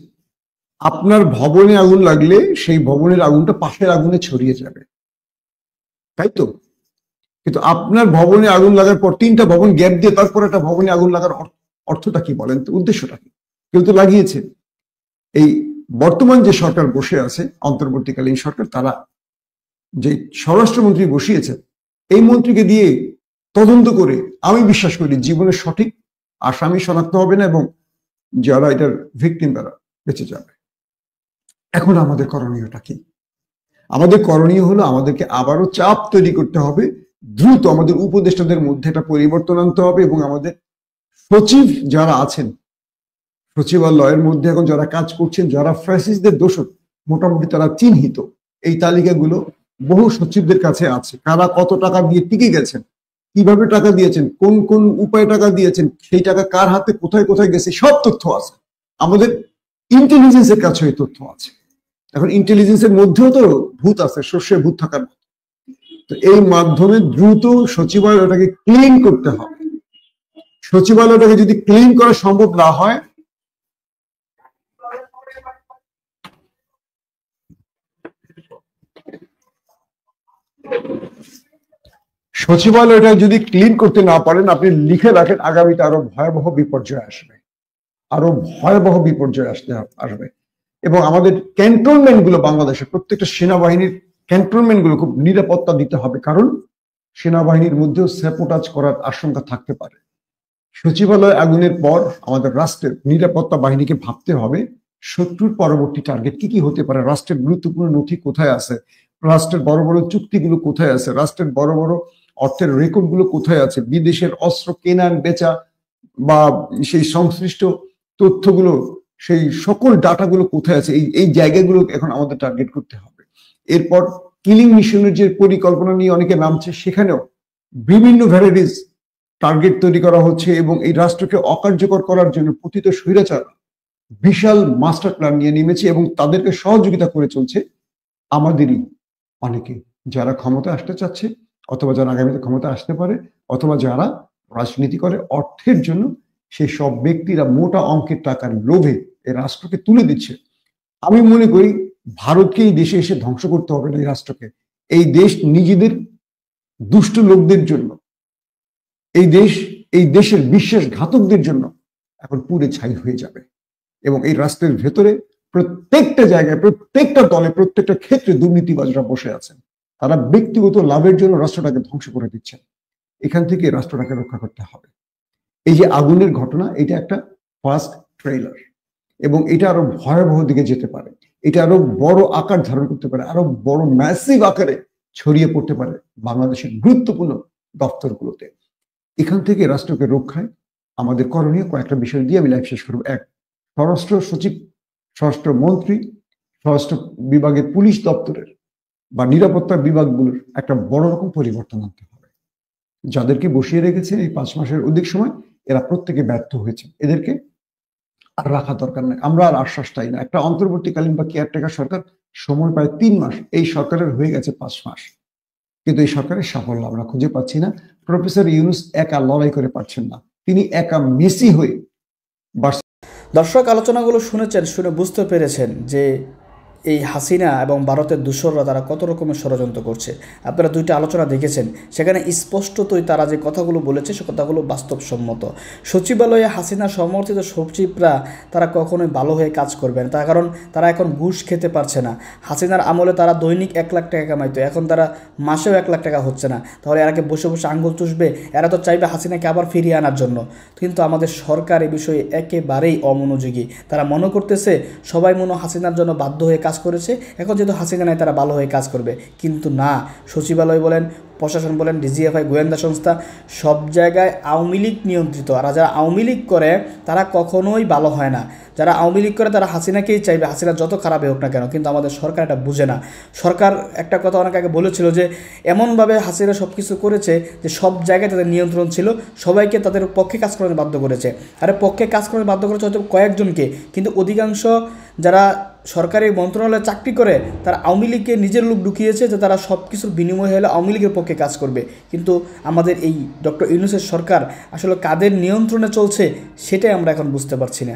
আপনার ভবনে আগুন লাগলে সেই ভবনের আগুনটা পাশের আগুনে ছড়িয়ে যাবে, তাই তো? কিন্তু আপনার ভবনে আগুন লাগার পর 3টা ভবন গ্যাপ দিয়ে তারপর একটা ভবনে আগুন লাগার অর্থটা কি বলেন তো? উদ্দেশ্যটা কি? কেউ তো লাগিয়েছে। এই বর্তমান যে সরকার বসে আছে, অন্তর্বর্তীকালীন সরকার, তারা যে স্বরাষ্ট্রমন্ত্রী বসিয়েছে, এই মন্ত্রীকে দিয়ে তদন্ত করে আমি বিশ্বাস করি জীবনের সঠিক আসামি শনাক্ত হবে না, এবং যারা এটার ভিকটিম তারা বেঁচে যাবে। এখন আমাদের করণীয়টা কি? আমাদের করণীয় হলো আমাদেরকে আবারও চাপ তৈরি করতে হবে, দ্রুত আমাদের উপদেষ্টাদের মধ্যে একটা পরিবর্তন আনতে হবে, এবং আমাদের সচিব যারা আছেন, সচিবালয়ের মধ্যে এখন যারা কাজ করছেন, যারা ফ্যাসিস্টদের দোষর, মোটামুটি তারা চিহ্নিত। এই তালিকাগুলো বহু সচিবদের কাছে আছে, কারা কত টাকা দিয়ে টিকে গেছেন, কিভাবে টাকা দিয়েছেন, কোন কোন উপায়ে টাকা দিয়েছেন, সেই টাকা কার হাতে কোথায় কোথায় গেছে, সব তথ্য আছে। আমাদের ইন্টেলিজেন্সের কাছে এই তথ্য আছে। এখন ইন্টেলিজেন্সের মধ্যেও তো ভূত আছে, শস্যে ভূত থাকার মতো। তো এই মাধ্যমে দ্রুত সচিবালয়টাকে ক্লিন করতে হবে। সচিবালয়টাকে যদি ক্লিন করা সম্ভব না হয়, সচিবালয়টা যদি ক্লিন করতে না পারেন, আপনি লিখে রাখেন আগামীতে আরো ভয়াবহ বিপর্যয় আসবে, আরো ভয়াবহ বিপর্যয় আসবে। এবং আমাদের ক্যান্টনমেন্ট গুলো, বাংলাদেশের প্রত্যেকটা সেনাবাহিনীর ক্যান্টনমেন্ট গুলো খুব নিরাপত্তা দিতে হবে, কারণ সেনাবাহিনীর মধ্যেও স্যাবোটাজ করার আশঙ্কা থাকতে পারে। সচিবালয় আগুনের পর আমাদের রাষ্ট্রের নিরাপত্তা বাহিনীকে ভাবতে হবে শত্রুর পরবর্তী টার্গেট কি কি হতে পারে, রাষ্ট্রের গুরুত্বপূর্ণ নথি কোথায় আছে, রাষ্ট্রের বড় বড় চুক্তিগুলো কোথায় আছে, রাষ্ট্রের বড় বড় অর্থের রেকর্ড গুলো কোথায় আছে, বিদেশের অস্ত্র কেনার বেচা বা সেই সংশ্লিষ্ট তথ্যগুলো, সেই সকল ডাটাগুলো কোথায় আছে, এই জায়গাগুলো এখন আমাদের টার্গেট করতে হবে। এরপর কিলিং মিশনের যে পরিকল্পনা নিয়ে অনেকে নামছে, সেখানেও বিভিন্ন ভ্যারাইটিস টার্গেট তৈরি করা হচ্ছে, এবং এই রাষ্ট্রকে অকার্যকর করার জন্য পতিত স্বৈরাচার বিশাল মাস্টার প্ল্যান নিয়ে নেমেছে এবং তাদেরকে সহযোগিতা করে চলছে আমাদেরই অনেকে যারা ক্ষমতা আসতে চাচ্ছে, অথবা যারা আগামীতে ক্ষমতা আসতে পারে, অথবা যারা রাজনীতি করে অর্থের জন্য, সেই সব ব্যক্তিরা মোটা অঙ্কের টাকার লোভে এই রাষ্ট্রকে তুলে দিচ্ছে। আমি মনে করি ভারতকে এই দেশে এসে ধ্বংস করতে হবে না এই রাষ্ট্রকে। এই দেশ নিজেদের দুষ্ট লোকদের জন্য, এই দেশের বিশ্বাসঘাতকদের জন্য এখন পুড়ে ছাই হয়ে যাবে। এবং এই রাষ্ট্রের ভেতরে প্রত্যেকটা জায়গায়, প্রত্যেকটা দলে, প্রত্যেকটা ক্ষেত্রে দুর্নীতিবাজরা বসে আছেন। তারা ব্যক্তিগত লাভের জন্য রাষ্ট্রটাকে ধ্বংস করে দিচ্ছেন। এখান থেকে রাষ্ট্রটাকে রক্ষা করতে হবে। এই যে আগুনের ঘটনা, এটা একটা ফার্স্ট ট্রেলার, এবং এটা আরো ভয়াবহ দিকে যেতে পারে। এটা আরো বড় আকার ধারণ করতে পারে, আরো বড় ম্যাসিভ আকারে ছড়িয়ে পড়তে পারে বাংলাদেশের গুরুত্বপূর্ণ দপ্তরগুলোতে। এখান থেকে রাষ্ট্রকে রক্ষায় আমাদের করণীয় কয়েকটা বিষয় দিয়ে আমি লাইভ শেষ করবো। এক, স্বরাষ্ট্র সচিব, স্বরাষ্ট্রমন্ত্রী, স্বরাষ্ট্র বিভাগের পুলিশ দপ্তরের বা নিরাপত্তা বিভাগগুলোর একটা বড় রকম পরিবর্তন আনতে হবে। যাদেরকে বসিয়ে রেখেছে এই 5 মাসের অধিক সময়, এরা প্রত্যেকে ব্যর্থ হয়েছে। এদেরকে আর রাখা দরকার নেই। আমরা আর আশ্বাস চাই না। একটা অন্তর্বর্তীকালীন বা কেয়ারটেকার সরকার সময় পায় 3 মাস, এই সরকারের হয়ে গেছে 5 মাস, কিন্তু এই সরকারের সাফল্য আমরা খুঁজে পাচ্ছি না। প্রফেসর ইউনূস একা লড়াই করে পারছেন না, তিনি একা মেসি হয়ে। দর্শক, আলোচনাগুলো শুনেছেন, শুনে বুঝতে পেরেছেন যে এই হাসিনা এবং ভারতের দূষররা তারা কত রকমের ষড়যন্ত্র করছে। আপনারা দুইটা আলোচনা দেখেছেন, সেখানে স্পষ্টতই তারা যে কথাগুলো বলেছে সে কথাগুলো বাস্তবসম্মত। সচিবালয়ে হাসিনা সমর্থিত সচিবরা তারা কখনোই ভালো হয়ে কাজ করবেন, তার কারণ তারা এখন ঘুষ খেতে পারছে না। হাসিনার আমলে তারা দৈনিক 1 লাখ টাকা কামাইতো, এখন তারা মাসেও 1 লাখ টাকা হচ্ছে না। তাহলে এরাকে বসে বসে আঙ্গুল চুষবে? এরা তো চাইবে হাসিনাকে আবার ফিরিয়ে আনার জন্য। কিন্তু আমাদের সরকার এই বিষয়ে একেবারেই অমনোযোগী। তারা মনে করতেছে সবাই মনে হাসিনার জন্য বাধ্য হয়ে কাজ করেছে, এখন যেহেতু হাসিনা নাই তারা ভালো হয়ে কাজ করবে। কিন্তু না, সচিবালয় বলেন, প্রশাসন বলেন, ডিজিএফআই, গোয়েন্দা সংস্থা, সব জায়গায় আওয়ামী লীগ নিয়ন্ত্রিত। আর যারা আওয়ামী লীগ করে তারা কখনোই ভালো হয় না। যারা আওয়ামী লীগ করে তারা হাসিনাকেই চাইবে, হাসিনা যত খারাপই হোক না কেন। কিন্তু আমাদের সরকার এটা বুঝে না। সরকার একটা কথা অনেক আগে বলেছিল যে এমনভাবে হাসিনা সব কিছু করেছে যে সব জায়গায় তাদের নিয়ন্ত্রণ ছিল, সবাইকে তাদের পক্ষে কাজ করতে বাধ্য করেছে। আরে পক্ষে কাজ করতে বাধ্য করেছে হয়তো কয়েকজনকে, কিন্তু অধিকাংশ যারা সরকারি মন্ত্রণালয়ে চাকরি করে তারা আওয়ামী লীগকে নিজের লোক ঢুকিয়েছে যে তারা সব কিছুর বিনিময় হলে আওয়ামী লীগের পক্ষে কাজ করবে। কিন্তু আমাদের এই ডক্টর ইউনূসের সরকার আসলে কাদের নিয়ন্ত্রণে চলছে সেটাই আমরা এখন বুঝতে পারছি না।